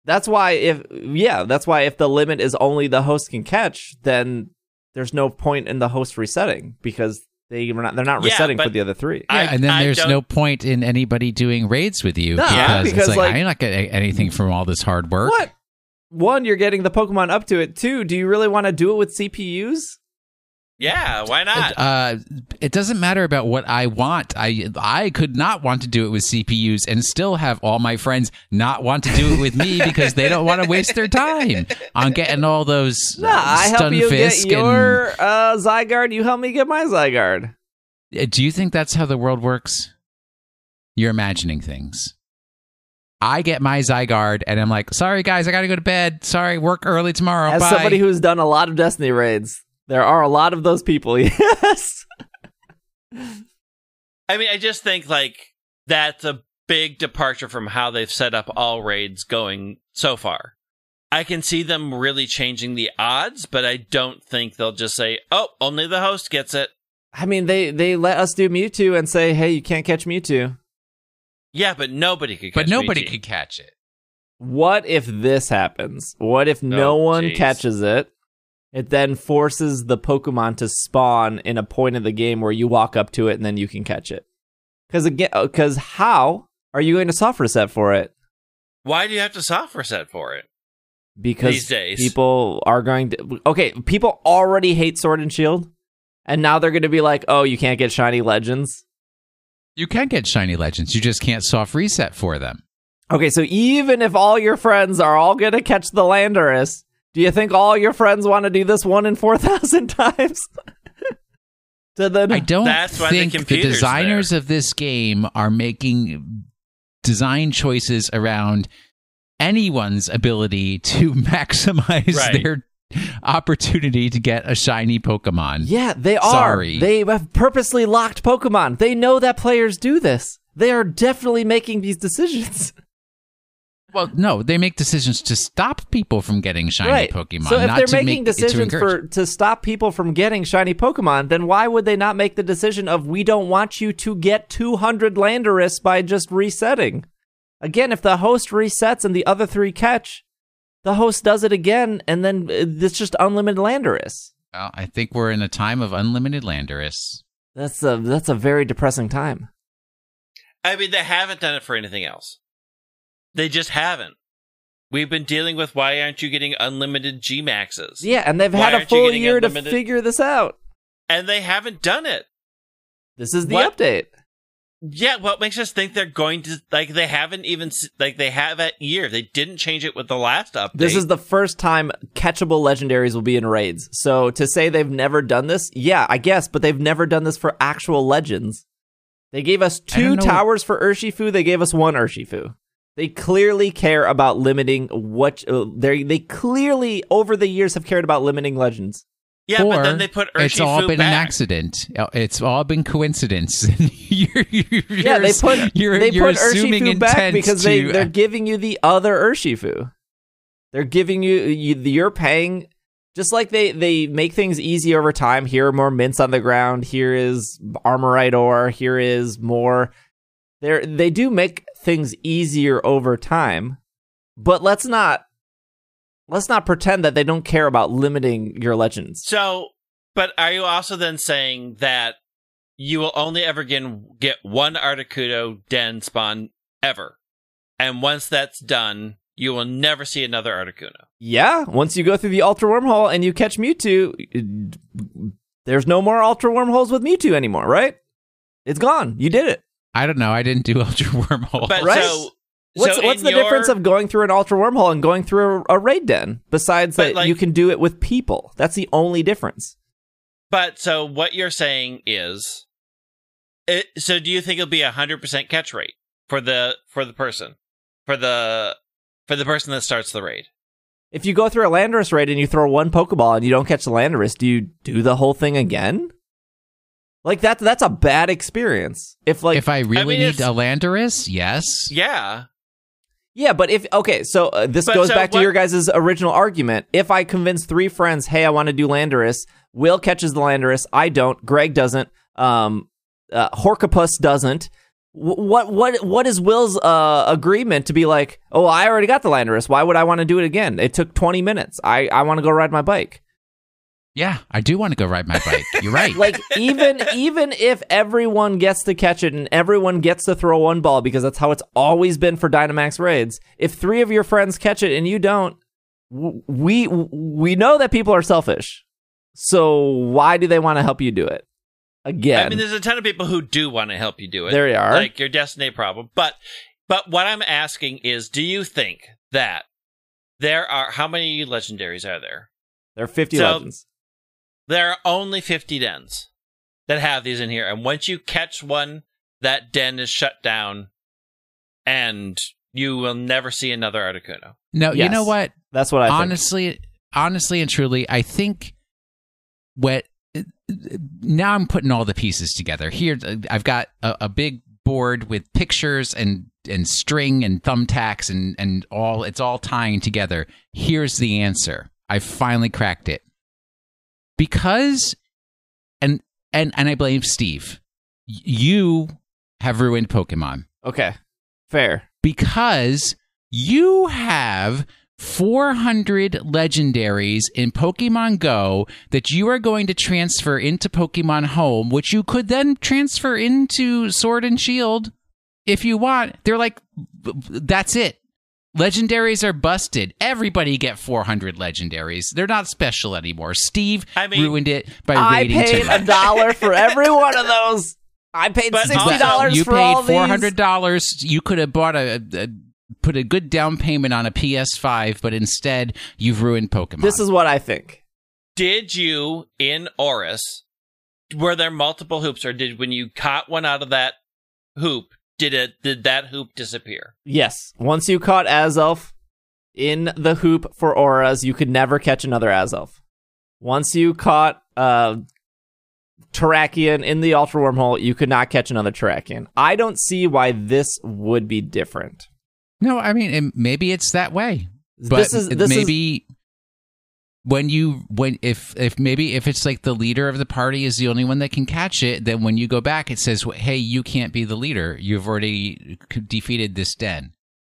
That's why if the limit is only the host can catch, then there's no point in the host resetting because they're not resetting for the other 3. Yeah, and then there's no point in anybody doing raids with you because it's like, I'm not getting anything from all this hard work. What? 1, you're getting the Pokemon up to it. 2, do you really want to do it with CPUs? Yeah, why not? It doesn't matter about what I want. I could not want to do it with CPUs and still have all my friends not want to do it with me because they don't want to waste their time on getting all those I help you get your Zygarde, you help me get my Zygarde. Do you think that's how the world works? You're imagining things. I get my Zygarde, and I'm like, sorry, guys, I got to go to bed. Sorry, work early tomorrow. As Bye. Somebody who's done a lot of Destiny raids, there are a lot of those people, yes. I mean, I just think, like, that's a big departure from how they've set up all raids going so far. I can see them really changing the odds, but I don't think they'll just say, oh, only the host gets it. I mean, they let us do Mewtwo and say, hey, you can't catch Mewtwo. Yeah, but nobody could catch nobody Mewtwo. could catch it. What if this happens? What if no one catches it? It then forces the Pokemon to spawn in a point of the game where you walk up to it and then you can catch it. Because how are you going to soft reset for it? Why do you have to soft reset for it? Because these days people are going to... Okay, people already hate Sword and Shield, and now they're going to be like, oh, you can't get shiny legends. You can get shiny legends. You just can't soft reset for them. Okay, so even if all your friends are all going to catch the Landorus, do you think all your friends want to do this 1 in 4,000 times? I don't think the designers of this game are making design choices around anyone's ability to maximize opportunity to get a shiny Pokemon. Yeah, they are. Sorry. They have purposely locked Pokemon. They know that players do this. They are definitely making these decisions. Well, no, they make decisions to stop people from getting shiny Pokemon. So if not they're to making decisions to stop people from getting shiny Pokemon, then why would they not make the decision of we don't want you to get 200 Landorus by just resetting? Again, if the host resets and the other 3 catch, the host does it again, and then it's just unlimited Landorus. Well, I think we're in a time of unlimited Landorus. That's a very depressing time. I mean, they haven't done it for anything else. They just haven't. We've been dealing with why aren't you getting unlimited G-Maxes? Yeah, and they've had a full year to figure this out. And they haven't done it. This is the update. Yeah, what makes us think they're going to, they haven't even, they have that year. They didn't change it with the last update. This is the first time catchable legendaries will be in raids. So to say they've never done this, yeah, I guess, but they've never done this for actual legends. They gave us 2 towers for Urshifu, they gave us 1 Urshifu. They clearly care about limiting what they clearly over the years have cared about limiting legends. Yeah, but then they put Urshifu it's all been back. an accident. It's all been coincidence. They put Urshifu back because they're giving you the other Urshifu. They're giving you're paying just like they make things easy over time. Here are more mints on the ground. Here is Armorite ore. Here is more. They do make things easier over time, but let's not pretend that they don't care about limiting your legends. So, but are you also then saying that you will only ever get 1 Articuno den spawn ever, and once that's done, you will never see another Articuno? Yeah, once you go through the Ultra Wormhole and you catch Mewtwo, there's no more Ultra Wormholes with Mewtwo anymore, right? It's gone. You did it. I don't know. I didn't do Ultra Wormhole. But right? What's the difference of going through an Ultra Wormhole and going through a raid den? Besides that, you can do it with people. That's the only difference. But so what you're saying is, so do you think it'll be 100% catch rate for the person, for the person that starts the raid? If you go through a Landorus raid and you throw 1 Pokeball and you don't catch the Landorus, do you do the whole thing again? Like that's a bad experience. If I really need a Landorus, yes. Yeah. Yeah, but so this goes back to your guys' original argument. If I convince 3 friends, hey, I want to do Landorus, Will catches the Landorus, I don't, Greg doesn't, Horcopus doesn't. What is Will's agreement to be like, oh, I already got the Landorus, why would I want to do it again? It took 20 minutes. I want to go ride my bike. Yeah, I do want to go ride my bike. You're right. Like, even if everyone gets to catch it and everyone gets to throw 1 ball, because that's how it's always been for Dynamax raids, if 3 of your friends catch it and you don't, we know that people are selfish. So why do they want to help you do it? Again. I mean, there's a ton of people who do want to help you do it. There you are. Like your Destiny problem. But what I'm asking is, do you think that there are, how many legendaries are there? There are 50 legends. There are only 50 dens that have these in here. And once you catch one, that den is shut down and you will never see another Articuno. No, yes. You know what? That's what I think. Honestly and truly, I think now I'm putting all the pieces together. Here, I've got a big board with pictures and string and thumbtacks and all. It's all tying together. Here's the answer. I finally cracked it. Because, and I blame Steve. You have ruined Pokemon. Okay, fair. Because you have 400 legendaries in Pokemon Go that you are going to transfer into Pokemon Home, which you could then transfer into Sword and Shield if you want. They're like, that's it. Legendaries are busted. Everybody get 400 legendaries. They're not special anymore. Steve ruined it by raiding too much. I paid $1 for every one of those. I paid $60 for all these. You paid $400. You could have bought put a good down payment on a PS5, but instead you've ruined Pokemon. This is what I think. Did you, in Oris, were there multiple hoops, or when you caught one out of that hoop, did that hoop disappear? Yes. Once you caught Azelf, In the hoop for auras, you could never catch another Azelf. Once you caught Terrakion in the Ultra Wormhole, you could not catch another Terrakion. I don't see why this would be different. No, I mean, maybe it's that way. But maybe if it's like the leader of the party is the only one that can catch it, then when you go back, it says, hey, you can't be the leader. You've already defeated this den.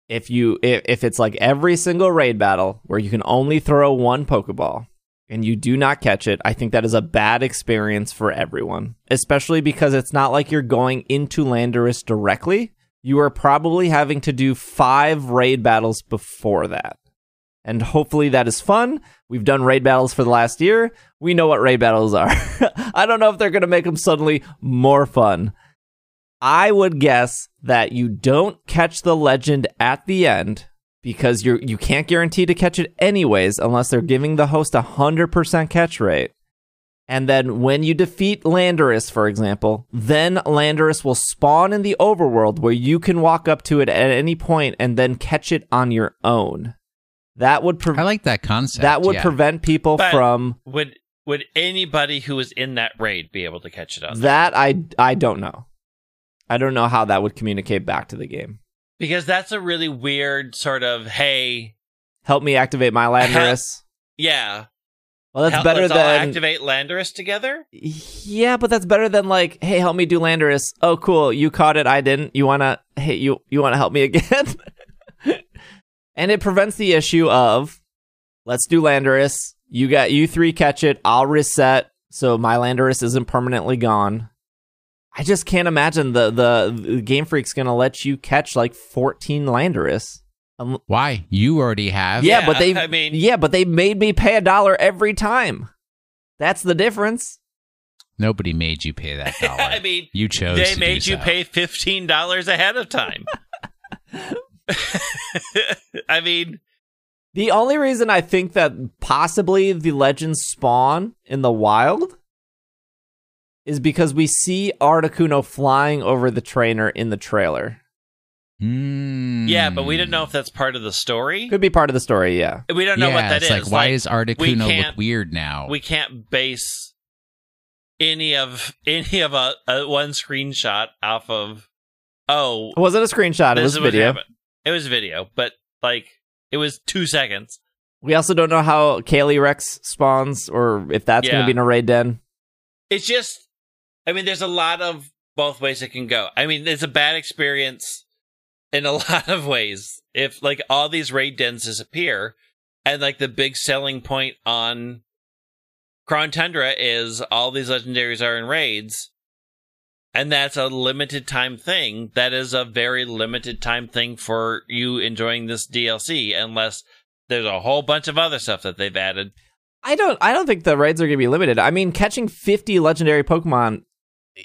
If it's like every single raid battle where you can only throw one Pokeball and you do not catch it, I think that is a bad experience for everyone, especially because it's not like you're going into Landorus directly. You are probably having to do 5 raid battles before that. And hopefully that is fun. We've done raid battles for the last year. We know what raid battles are. I don't know if they're going to make them suddenly more fun. I would guess that you don't catch the legend at the end because you can't guarantee to catch it anyways unless they're giving the host 100% catch rate. And then when you defeat Landorus, for example, then Landorus will spawn in the overworld where you can walk up to it at any point and then catch it on your own. That would I like that concept. That would prevent people from... Would anybody who was in that raid be able to catch it on that? I don't know. I don't know how that would communicate back to the game. Because that's a really weird sort of, hey... Help me activate my Landorus. Yeah. Well, that's better than... all activate Landorus together? Yeah, but that's better than like, hey, help me do Landorus. Oh, cool. You caught it. I didn't. You want to help me again? And it prevents the issue of, let's do Landorus. You 3 catch it. I'll reset. So my Landorus isn't permanently gone. I just can't imagine the Game Freak's going to let you catch like 14 Landorus. Why? You already have. Yeah, but they made me pay $1 every time. That's the difference. Nobody made you pay that $1. I mean, you chose. They made you pay $15 ahead of time. I mean, the only reason I think that possibly the legends spawn in the wild is because we see Articuno flying over the trainer in the trailer. Yeah, but we don't know if that's part of the story. Could be part of the story, yeah. We don't know what that it's is. Like, why is Articuno look weird now? We can't base any of a one screenshot off of. Oh, it wasn't a screenshot. It was video. It was video, but like it was 2 seconds. We also don't know how Calyrex spawns, or if that's going to be in a raid den. It's just, I mean, there's a lot of both ways it can go. I mean, it's a bad experience in a lot of ways. If like all these raid dens disappear, and like the big selling point on Crown Tundra is all these legendaries are in raids. And that's a limited time thing. That is a very limited time thing for you enjoying this DLC, unless there's a whole bunch of other stuff that they've added. I don't think the raids are going to be limited. I mean, catching 50 legendary Pokemon,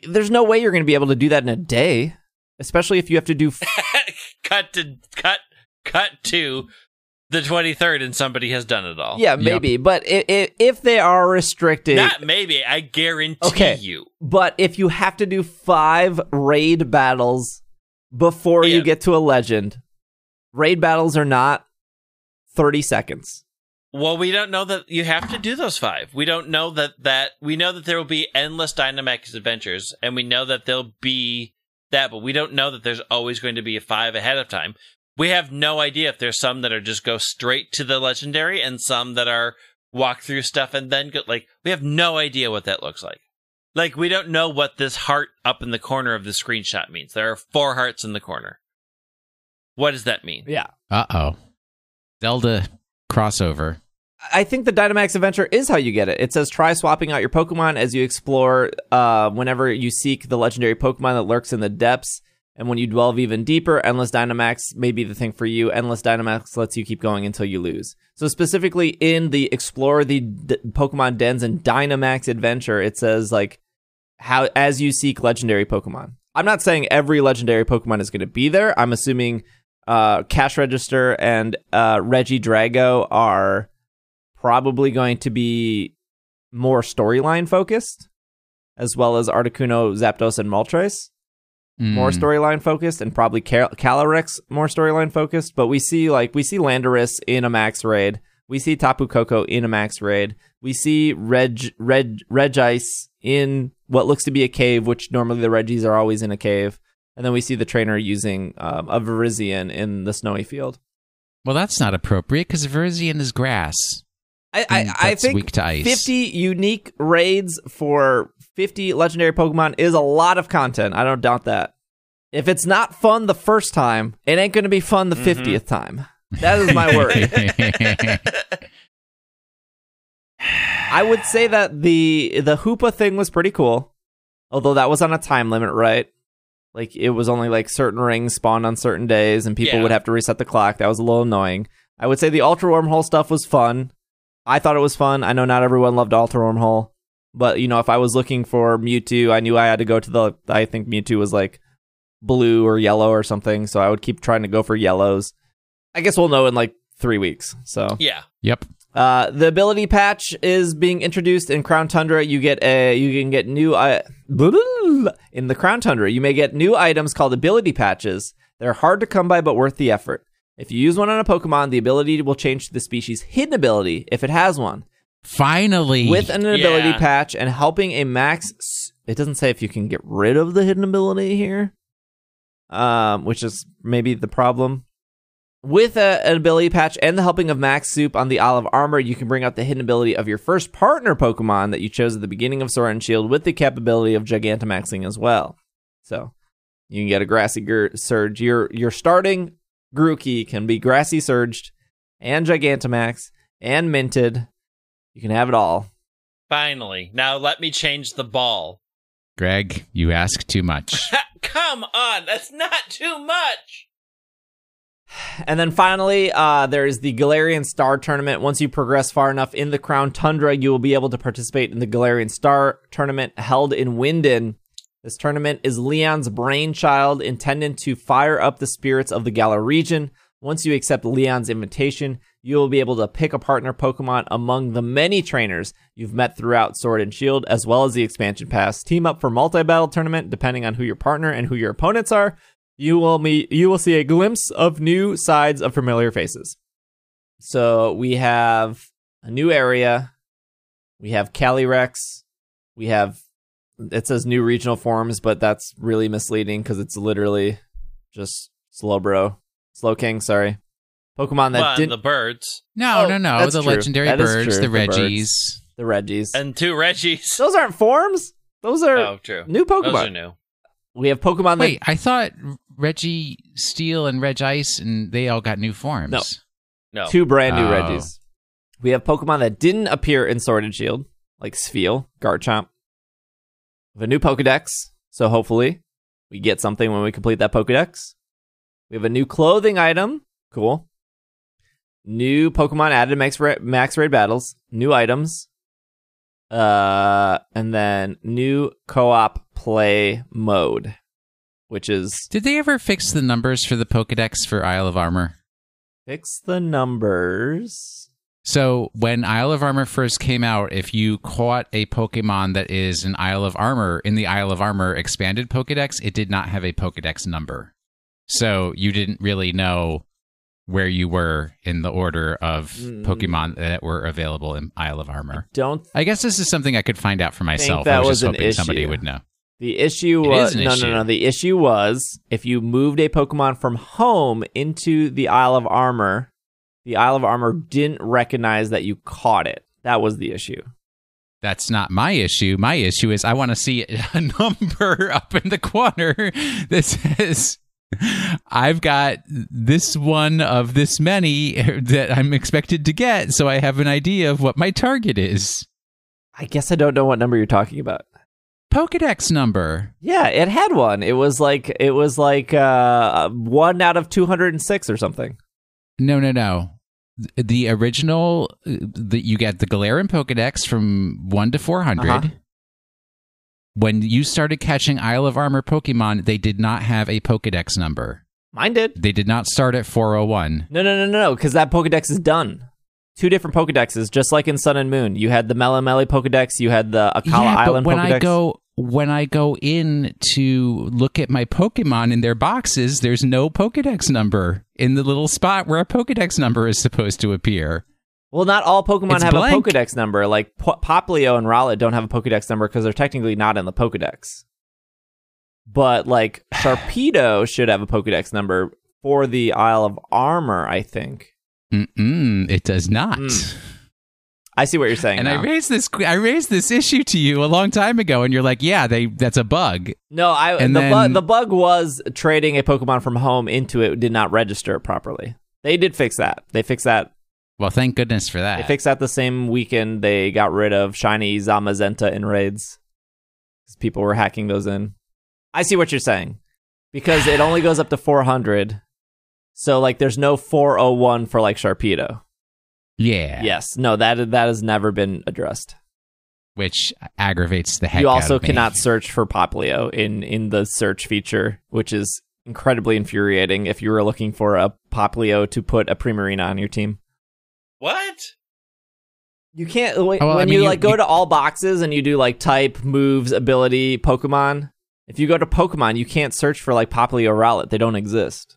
there's no way you're going to be able to do that in a day, especially if you have to do cut to the 23rd and somebody has done it all. Yeah, maybe. Yep. But if they are restricted... Not maybe, I guarantee you. But if you have to do 5 raid battles before you get to a legend, raid battles are not 30 seconds. Well, we don't know that you have to do those 5. We don't know that we know that there will be endless Dynamax adventures, and we know that there'll be that, but we don't know that there's always going to be a 5 ahead of time. We have no idea if there's some that are just go straight to the legendary and some that are walk through stuff and then go, like, we have no idea what that looks like. Like, we don't know what this heart up in the corner of the screenshot means. There are 4 hearts in the corner. What does that mean? Yeah. Uh-oh. Zelda crossover. I think the Dynamax Adventure is how you get it. It says try swapping out your Pokemon as you explore whenever you seek the legendary Pokemon that lurks in the depths. And when you delve even deeper, Endless Dynamax may be the thing for you. Endless Dynamax lets you keep going until you lose. So specifically in the Explore the Pokemon Dens and Dynamax Adventure, it says like how as you seek legendary Pokemon. I'm not saying every legendary Pokemon is going to be there. I'm assuming Cash Register and Regidrago are probably going to be more storyline focused, as well as Articuno, Zapdos, and Moltres. more storyline focused, and probably Calyrex more storyline focused. But we see Landorus in a max raid. We see Tapu Koko in a max raid. We see Regice in what looks to be a cave, which normally the Regis are always in a cave. And then we see the trainer using a Virizion in the snowy field. Well, that's not appropriate because Virizion is grass. I think weak to ice. 50 unique raids for 50 legendary Pokemon is a lot of content. I don't doubt that. If it's not fun the first time, it ain't going to be fun the 50th time. That is my worry. I would say that the Hoopa thing was pretty cool, although that was on a time limit, right? Like, it was only like certain rings spawned on certain days, and people would have to reset the clock. That was a little annoying. I would say the Ultra Wormhole stuff was fun. I thought it was fun. I know not everyone loved Ultra Wormhole, but, you know, if I was looking for Mewtwo, I knew I had to go to I think Mewtwo was like blue or yellow or something, so I would keep trying to go for yellows. I guess we'll know in like 3 weeks. So yeah, yep. The ability patch is being introduced in Crown Tundra. You can get new in the Crown Tundra. You may get new items called ability patches. They're hard to come by, but worth the effort. If you use one on a Pokemon, the ability will change to the species' hidden ability if it has one. Finally, with an ability patch and helping a max. It doesn't say if you can get rid of the hidden ability here, which is maybe the problem. With an ability patch and the helping of Max Soup on the Isle of Armor, you can bring out the hidden ability of your first partner Pokemon that you chose at the beginning of Sword and Shield with the capability of Gigantamaxing as well. So you can get a Grassy Surge. Your starting Grookey can be Grassy Surged and Gigantamax and Minted. You can have it all. Finally. Now let me change the ball. Greg, you ask too much. Come on, that's not too much. And then finally, there is the Galarian Star Tournament. Once you progress far enough in the Crown Tundra, you will be able to participate in the Galarian Star Tournament held in Winden. This tournament is Leon's brainchild, intended to fire up the spirits of the Galar region. Once you accept Leon's invitation, you will be able to pick a partner Pokemon among the many trainers you've met throughout Sword and Shield, as well as the expansion pass. Team up for multi-battle tournament, depending on who your partner and who your opponents are. You will see a glimpse of new sides of familiar faces. So we have a new area. We have Calyrex. It says new regional forms, but that's really misleading because it's literally just Slowking, sorry. Pokemon that didn't... the birds. No. The true. legendary birds, the Regis. The Regis. And 2 Regis. Those aren't forms. Those are new Pokemon. Those are new. We have Pokemon Wait, I thought Reggie Steel and Regice, and they all got new forms. No. 2 brand new Regis. We have Pokemon that didn't appear in Sword and Shield, like Spheal, Garchomp. We have a new Pokedex, so hopefully we get something when we complete that Pokedex. We have a new clothing item. Cool. New Pokemon added max raid battles. New items. And then new co-op play mode, which is... Did they ever fix the numbers for the Pokedex for Isle of Armor? Fix the numbers? So when Isle of Armor first came out, if you caught a Pokemon that is an Isle of Armor in the Isle of Armor expanded Pokedex, it did not have a Pokedex number. So you didn't really know where you were in the order of Pokemon that were available in Isle of Armor. I guess this is something I could find out for myself. That I was was just an hoping issue. somebody would know. The issue was no. The issue was if you moved a Pokemon from home into the Isle of Armor didn't recognize that you caught it. That was the issue. That's not my issue. My issue is I want to see a number up in the corner that says I've got this one of this many that I'm expected to get, so I have an idea of what my target is. I guess I don't know what number you're talking about. Pokedex number. Yeah, it had one. It was like 1 out of 206 or something. No. The original, you get the Galarian Pokedex from 1 to 400. Uh-huh. When you started catching Isle of Armor Pokemon, they did not have a Pokedex number. Mine did. They did not start at 401. No, because that Pokedex is done. 2 different Pokedexes, just like in Sun and Moon. You had the Melmetal Pokedex, you had the Akala Island Pokedex. when I go in to look at my Pokemon in their boxes, there's no Pokedex number in the little spot where a Pokedex number is supposed to appear. Well, not all Pokemon It's have blank. a Pokedex number. Like Popplio and Rowlet don't have a Pokedex number because they're technically not in the Pokedex. But like Sharpedo should have a Pokedex number for the Isle of Armor, I think. It does not. I see what you're saying. And now. I raised this issue to you a long time ago, and you're like, "Yeah, that's a bug." No, then- the bug was trading a Pokemon from home into it did not register properly. They did fix that. They fixed that. Well, thank goodness for that. They fixed that the same weekend they got rid of shiny Zamazenta in raids. Because people were hacking those in. I see what you're saying. Because it only goes up to 400. So, like, there's no 401 for, like, Sharpedo. Yeah. Yes. No, that has never been addressed. Which aggravates the heck You out also of me. cannot search for Popplio in the search feature, which is incredibly infuriating if you were looking for a Popplio to put a Primarina on your team. What? You can't you go to all boxes and you do like type, moves, ability, Pokemon. If you go to Pokemon, you can't search for like Popplio or Rowlet. They don't exist.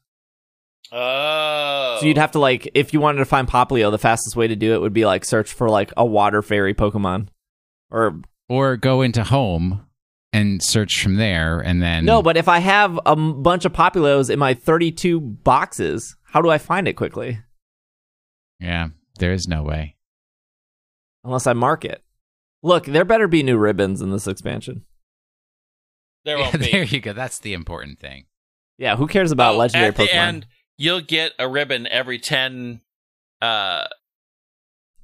Oh. So you'd have to like, if you wanted to find Popplio, the fastest way to do it would be like search for like a water fairy Pokemon, or go into home and search from there, and then no. But if I have a bunch of Popplios in my 32 boxes, how do I find it quickly? Yeah, there is no way. Unless I mark it. Look, there better be new ribbons in this expansion. There won't be. There you go. That's the important thing. Yeah, who cares about legendary at the Pokemon? end, you'll get a ribbon every 10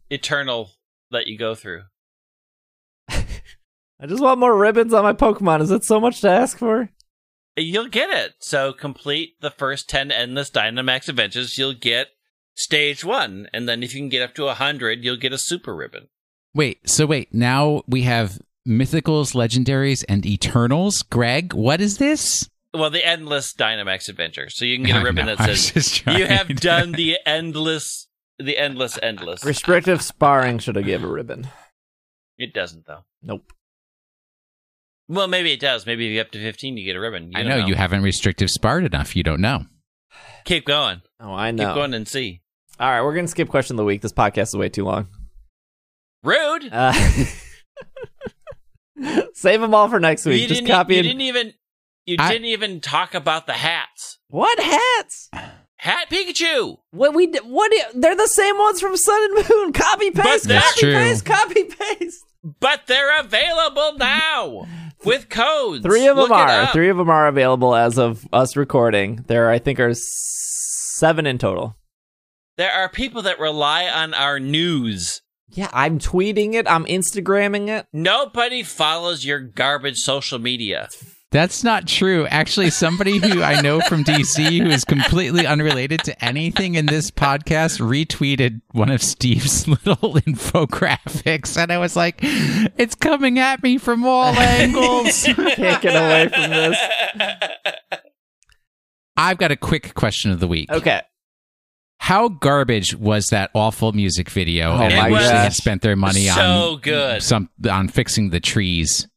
eternal that you go through. I just want more ribbons on my Pokemon. Is it so much to ask for? You'll get it. So complete the first 10 endless Dynamax adventures, you'll get stage 1. And then if you can get up to 100, you'll get a super ribbon. Wait, now we have Mythicals, Legendaries, and Eternals. Greg, what is this? Well, the endless Dynamax adventure. So you can get a ribbon that I was says, just trying you have to- done the endless. Restrictive sparring should have given a ribbon. It doesn't, though. Nope. Well, maybe it does. Maybe if you get up to 15, you get a ribbon. I know you haven't restrictive sparred enough. You don't know. Keep going. Oh, I know. Keep going and see. All right, we're going to skip question of the week. This podcast is way too long. Rude. Save them all for next week. You Just didn't, copy you it. didn't even. You didn't even talk about the hats. What hats? Hat Pikachu. They're the same ones from Sun and Moon. Copy paste. That's Copy true. paste. Copy paste. But they're available now with codes. Three of them Look it are. up. 3 of them are available as of us recording. There, I think, are 7 in total. There are people that rely on our news. Yeah, I'm tweeting it. I'm Instagramming it. Nobody follows your garbage social media. That's not true. Actually, somebody who I know from DC who is completely unrelated to anything in this podcast retweeted one of Steve's little infographics. And I was like, it's coming at me from all angles. Can't get away from this. I've got a quick question of the week. Okay. How garbage was that awful music video? Oh and my I wish they had gosh. spent their money So good. on fixing the trees.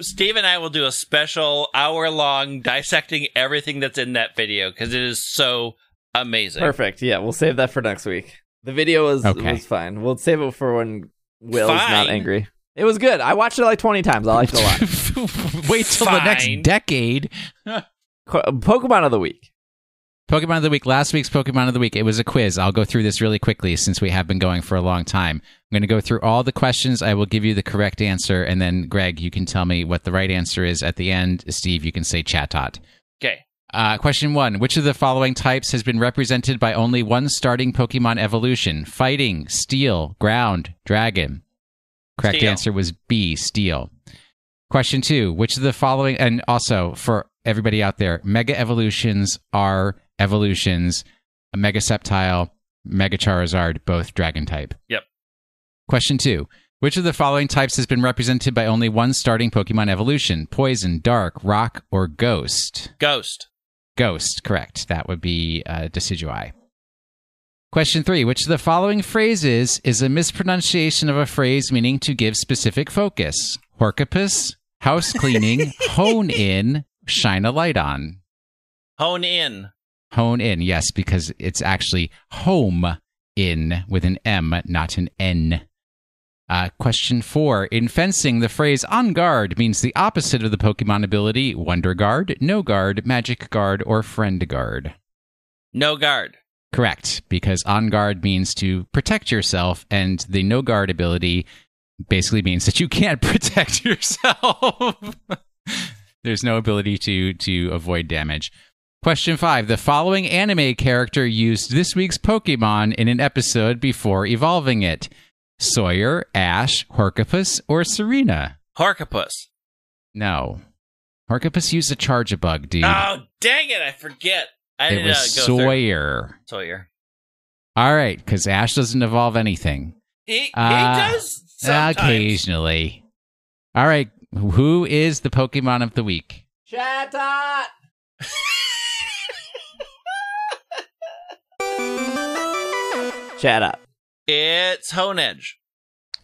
Steve and I will do a special hour-long dissecting everything that's in that video because it is so amazing. Perfect. Yeah, we'll save that for next week. The video was fine. We'll save it for when Will's not angry. It was good. I watched it like 20 times. I liked it a lot. Wait till the next decade. Pokemon of the week. Pokemon of the week. Last week's Pokemon of the week. It was a quiz. I'll go through this really quickly since we have been going for a long time. I'm going to go through all the questions. I will give you the correct answer. And then, Greg, you can tell me what the right answer is at the end. Steve, you can say Chatot. Okay. Question 1. Which of the following types has been represented by only one starting Pokemon evolution? Fighting, Steel, Ground, Dragon. Correct Steel. answer was B, Steel. Question 2. Which of the following, and also for everybody out there, Mega Evolutions are evolutions, a Mega Sceptile, Mega Charizard, both Dragon type. Yep. Question 2. Which of the following types has been represented by only one starting Pokemon evolution? Poison, Dark, Rock, or Ghost? Ghost. Ghost, correct. That would be Decidueye. Question 3. Which of the following phrases is a mispronunciation of a phrase meaning to give specific focus? Horcopus, house cleaning, hone in, shine a light on. Hone in. Hone in, yes, because it's actually home in with an M, not an N. Question 4. In fencing, the phrase on guard means the opposite of the Pokemon ability Wonder Guard, No Guard, Magic Guard, or Friend Guard. No guard. Correct, because on guard means to protect yourself, and the No Guard ability basically means that you can't protect yourself. There's no ability to avoid damage. Question 5. The following anime character used this week's Pokemon in an episode before evolving it. Sawyer, Ash, Horcrux, or Serena? Horcrux. No. Horcrux used a Charge-a-Bug, dude. Oh, dang it, I forget. It was Sawyer. Sawyer. All right, because Ash doesn't evolve anything. He does sometimes. Occasionally. All right, who is the Pokemon of the week? Chatot! Chatot. It's Honedge.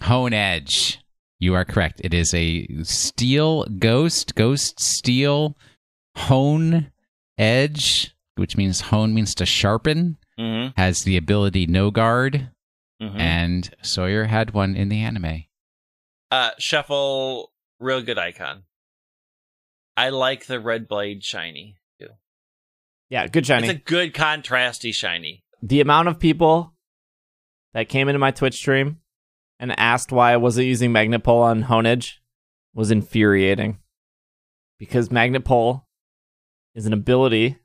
Honedge. You are correct. It is a steel ghost steel, hone edge, which means hone means to sharpen, has the ability No Guard, and Sawyer had one in the anime. Shuffle, real good icon. I like the red blade shiny, too. Yeah, good shiny. It's a good contrasty shiny. The amount of people that came into my Twitch stream and asked why I wasn't using Magnet Pull on Honedge was infuriating. Because Magnet Pull is an ability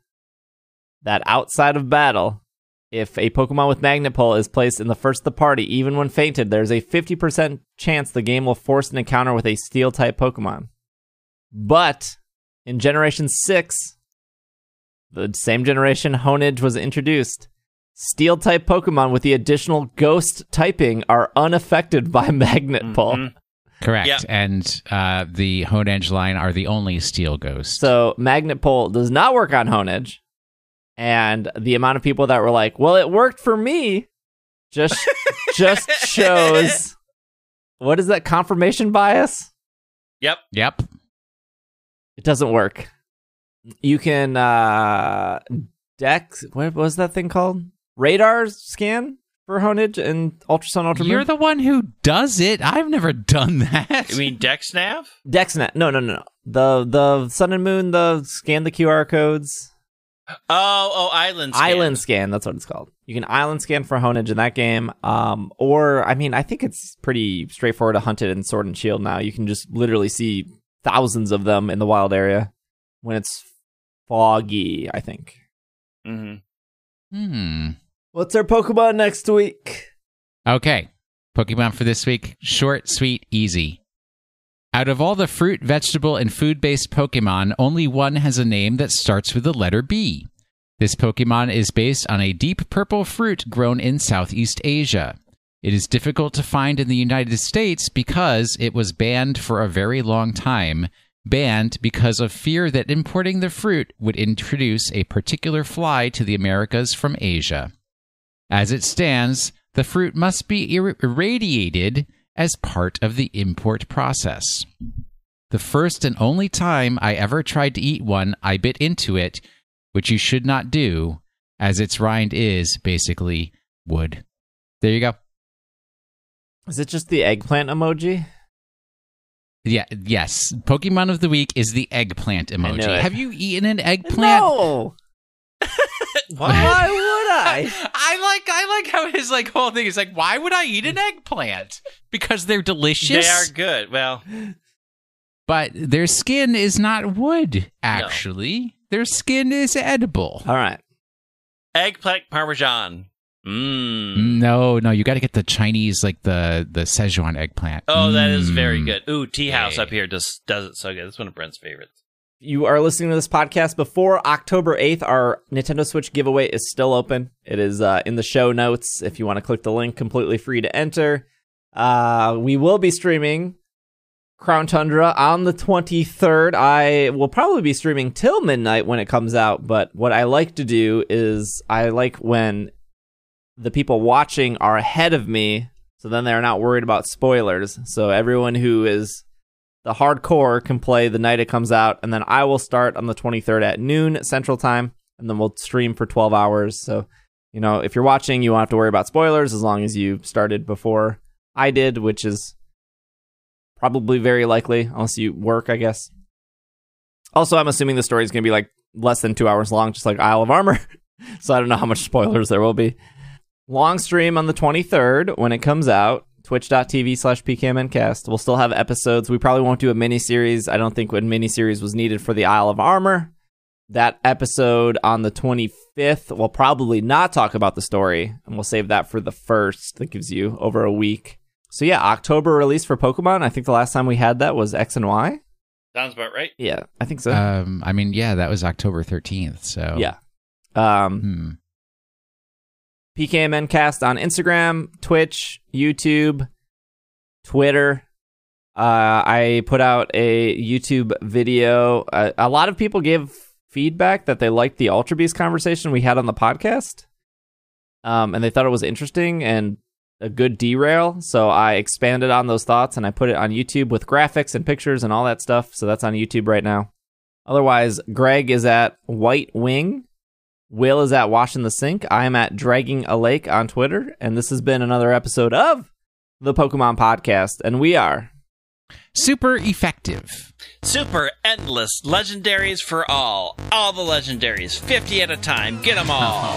that outside of battle, if a Pokemon with Magnet Pull is placed in the first of the party, even when fainted, there's a 50% chance the game will force an encounter with a Steel-type Pokemon. But in Generation 6, the same generation Honedge was introduced, Steel-type Pokemon with the additional Ghost typing are unaffected by Magnet Pull. Correct. Yep. And the Honedge line are the only Steel Ghosts. So Magnet Pull does not work on Honedge. And the amount of people that were like, well, it worked for me, just shows, what is that, confirmation bias? Yep. It doesn't work. You can, what was that thing called? Radar scan for Honedge and Ultrasun Ultra Moon? You're the one who does it. I've never done that. You mean DexNav? DexNav. No. The Sun and Moon, scan the QR codes. Oh, Island Scan. Island Scan, that's what it's called. You can Island Scan for Honedge in that game. I think it's pretty straightforward to hunt it in Sword and Shield now. You can just literally see thousands of them in the wild area when it's foggy, I think. What's our Pokemon next week? Okay. Pokemon for this week. Short, sweet, easy. Out of all the fruit, vegetable, and food-based Pokemon, only one has a name that starts with the letter B. This Pokemon is based on a deep purple fruit grown in Southeast Asia. It is difficult to find in the United States because it was banned for a very long time. Banned because of fear that importing the fruit would introduce a particular fly to the Americas from Asia. As it stands, the fruit must be irradiated as part of the import process. The first and only time I ever tried to eat one, I bit into it, which you should not do, as its rind is basically wood. There you go. Is it just the eggplant emoji? Yeah, yes. Pokemon of the week is the eggplant emoji. Have you eaten an eggplant? No! Why would I? I like how his whole thing is why would I eat an eggplant? Because they're delicious. They are good. Well, but their skin is not wood, actually. No. Their skin is edible. All right. Eggplant Parmesan. No, you got to get the Chinese, the Szechuan eggplant. Oh, that is very good. Ooh, Tea House up here does it so good. It's one of Brent's favorites. You are listening to this podcast before October 8th. Our Nintendo Switch giveaway is still open. It is in the show notes if you want to click the link, completely free to enter. We will be streaming Crown Tundra on the 23rd. I will probably be streaming till midnight when it comes out, but what I like to do is I like when the people watching are ahead of me, so then they're not worried about spoilers. So everyone who is the hardcore can play the night it comes out, and then I will start on the 23rd at noon Central Time, and then we'll stream for 12 hours. So, you know, if you're watching, you won't have to worry about spoilers as long as you started before I did, which is probably very likely, unless you work, I guess. Also, I'm assuming the story is going to be like less than 2 hours long, just like Isle of Armor. So I don't know how much spoilers there will be. Long stream on the 23rd when it comes out. Twitch.tv/PKMNcast. We'll still have episodes. We probably won't do a mini-series. I don't think a mini-series was needed for the Isle of Armor. That episode on the 25th, we'll probably not talk about the story, and we'll save that for the 1st. That gives you over a week. So yeah, October release for Pokemon. I think the last time we had that was X and Y. Sounds about right. Yeah, I think so. I mean, yeah, that was October 13th, so... Yeah. PKMNcast on Instagram, Twitch, YouTube, Twitter. I put out a YouTube video. A lot of people gave feedback that they liked the Ultra Beast conversation we had on the podcast. And they thought it was interesting and a good derail. So I expanded on those thoughts and I put it on YouTube with graphics and pictures and all that stuff. So that's on YouTube right now. Otherwise, Greg is at White Wing. Will is at Washing the Sink. I am at Dragging a Lake on Twitter. And this has been another episode of the Pokemon Podcast. And we are... super effective. Super endless legendaries for all. All the legendaries, 50 at a time. Get them all.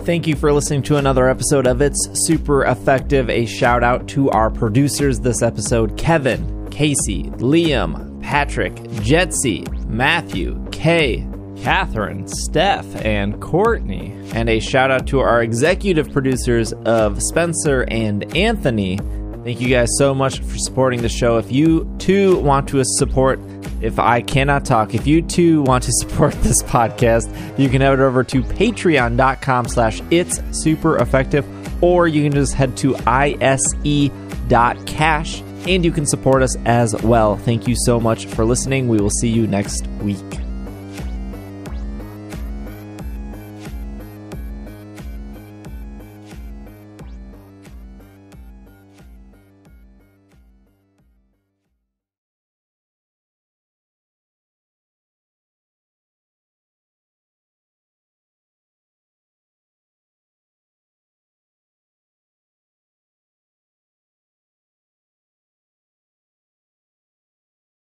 Thank you for listening to another episode of It's Super Effective. A shout out to our producers this episode, Kevin, Casey, Liam, Patrick, Jetsy, Matthew, Kay, Catherine, Steph, and Courtney. And a shout out to our executive producers of Spencer and Anthony. Thank you guys so much for supporting the show. If you too want to support, if I cannot talk, if you too want to support this podcast, you can head over to patreon.com/it's super effective, or you can just head to ise.cash and you can support us as well. Thank you so much for listening. We will see you next week.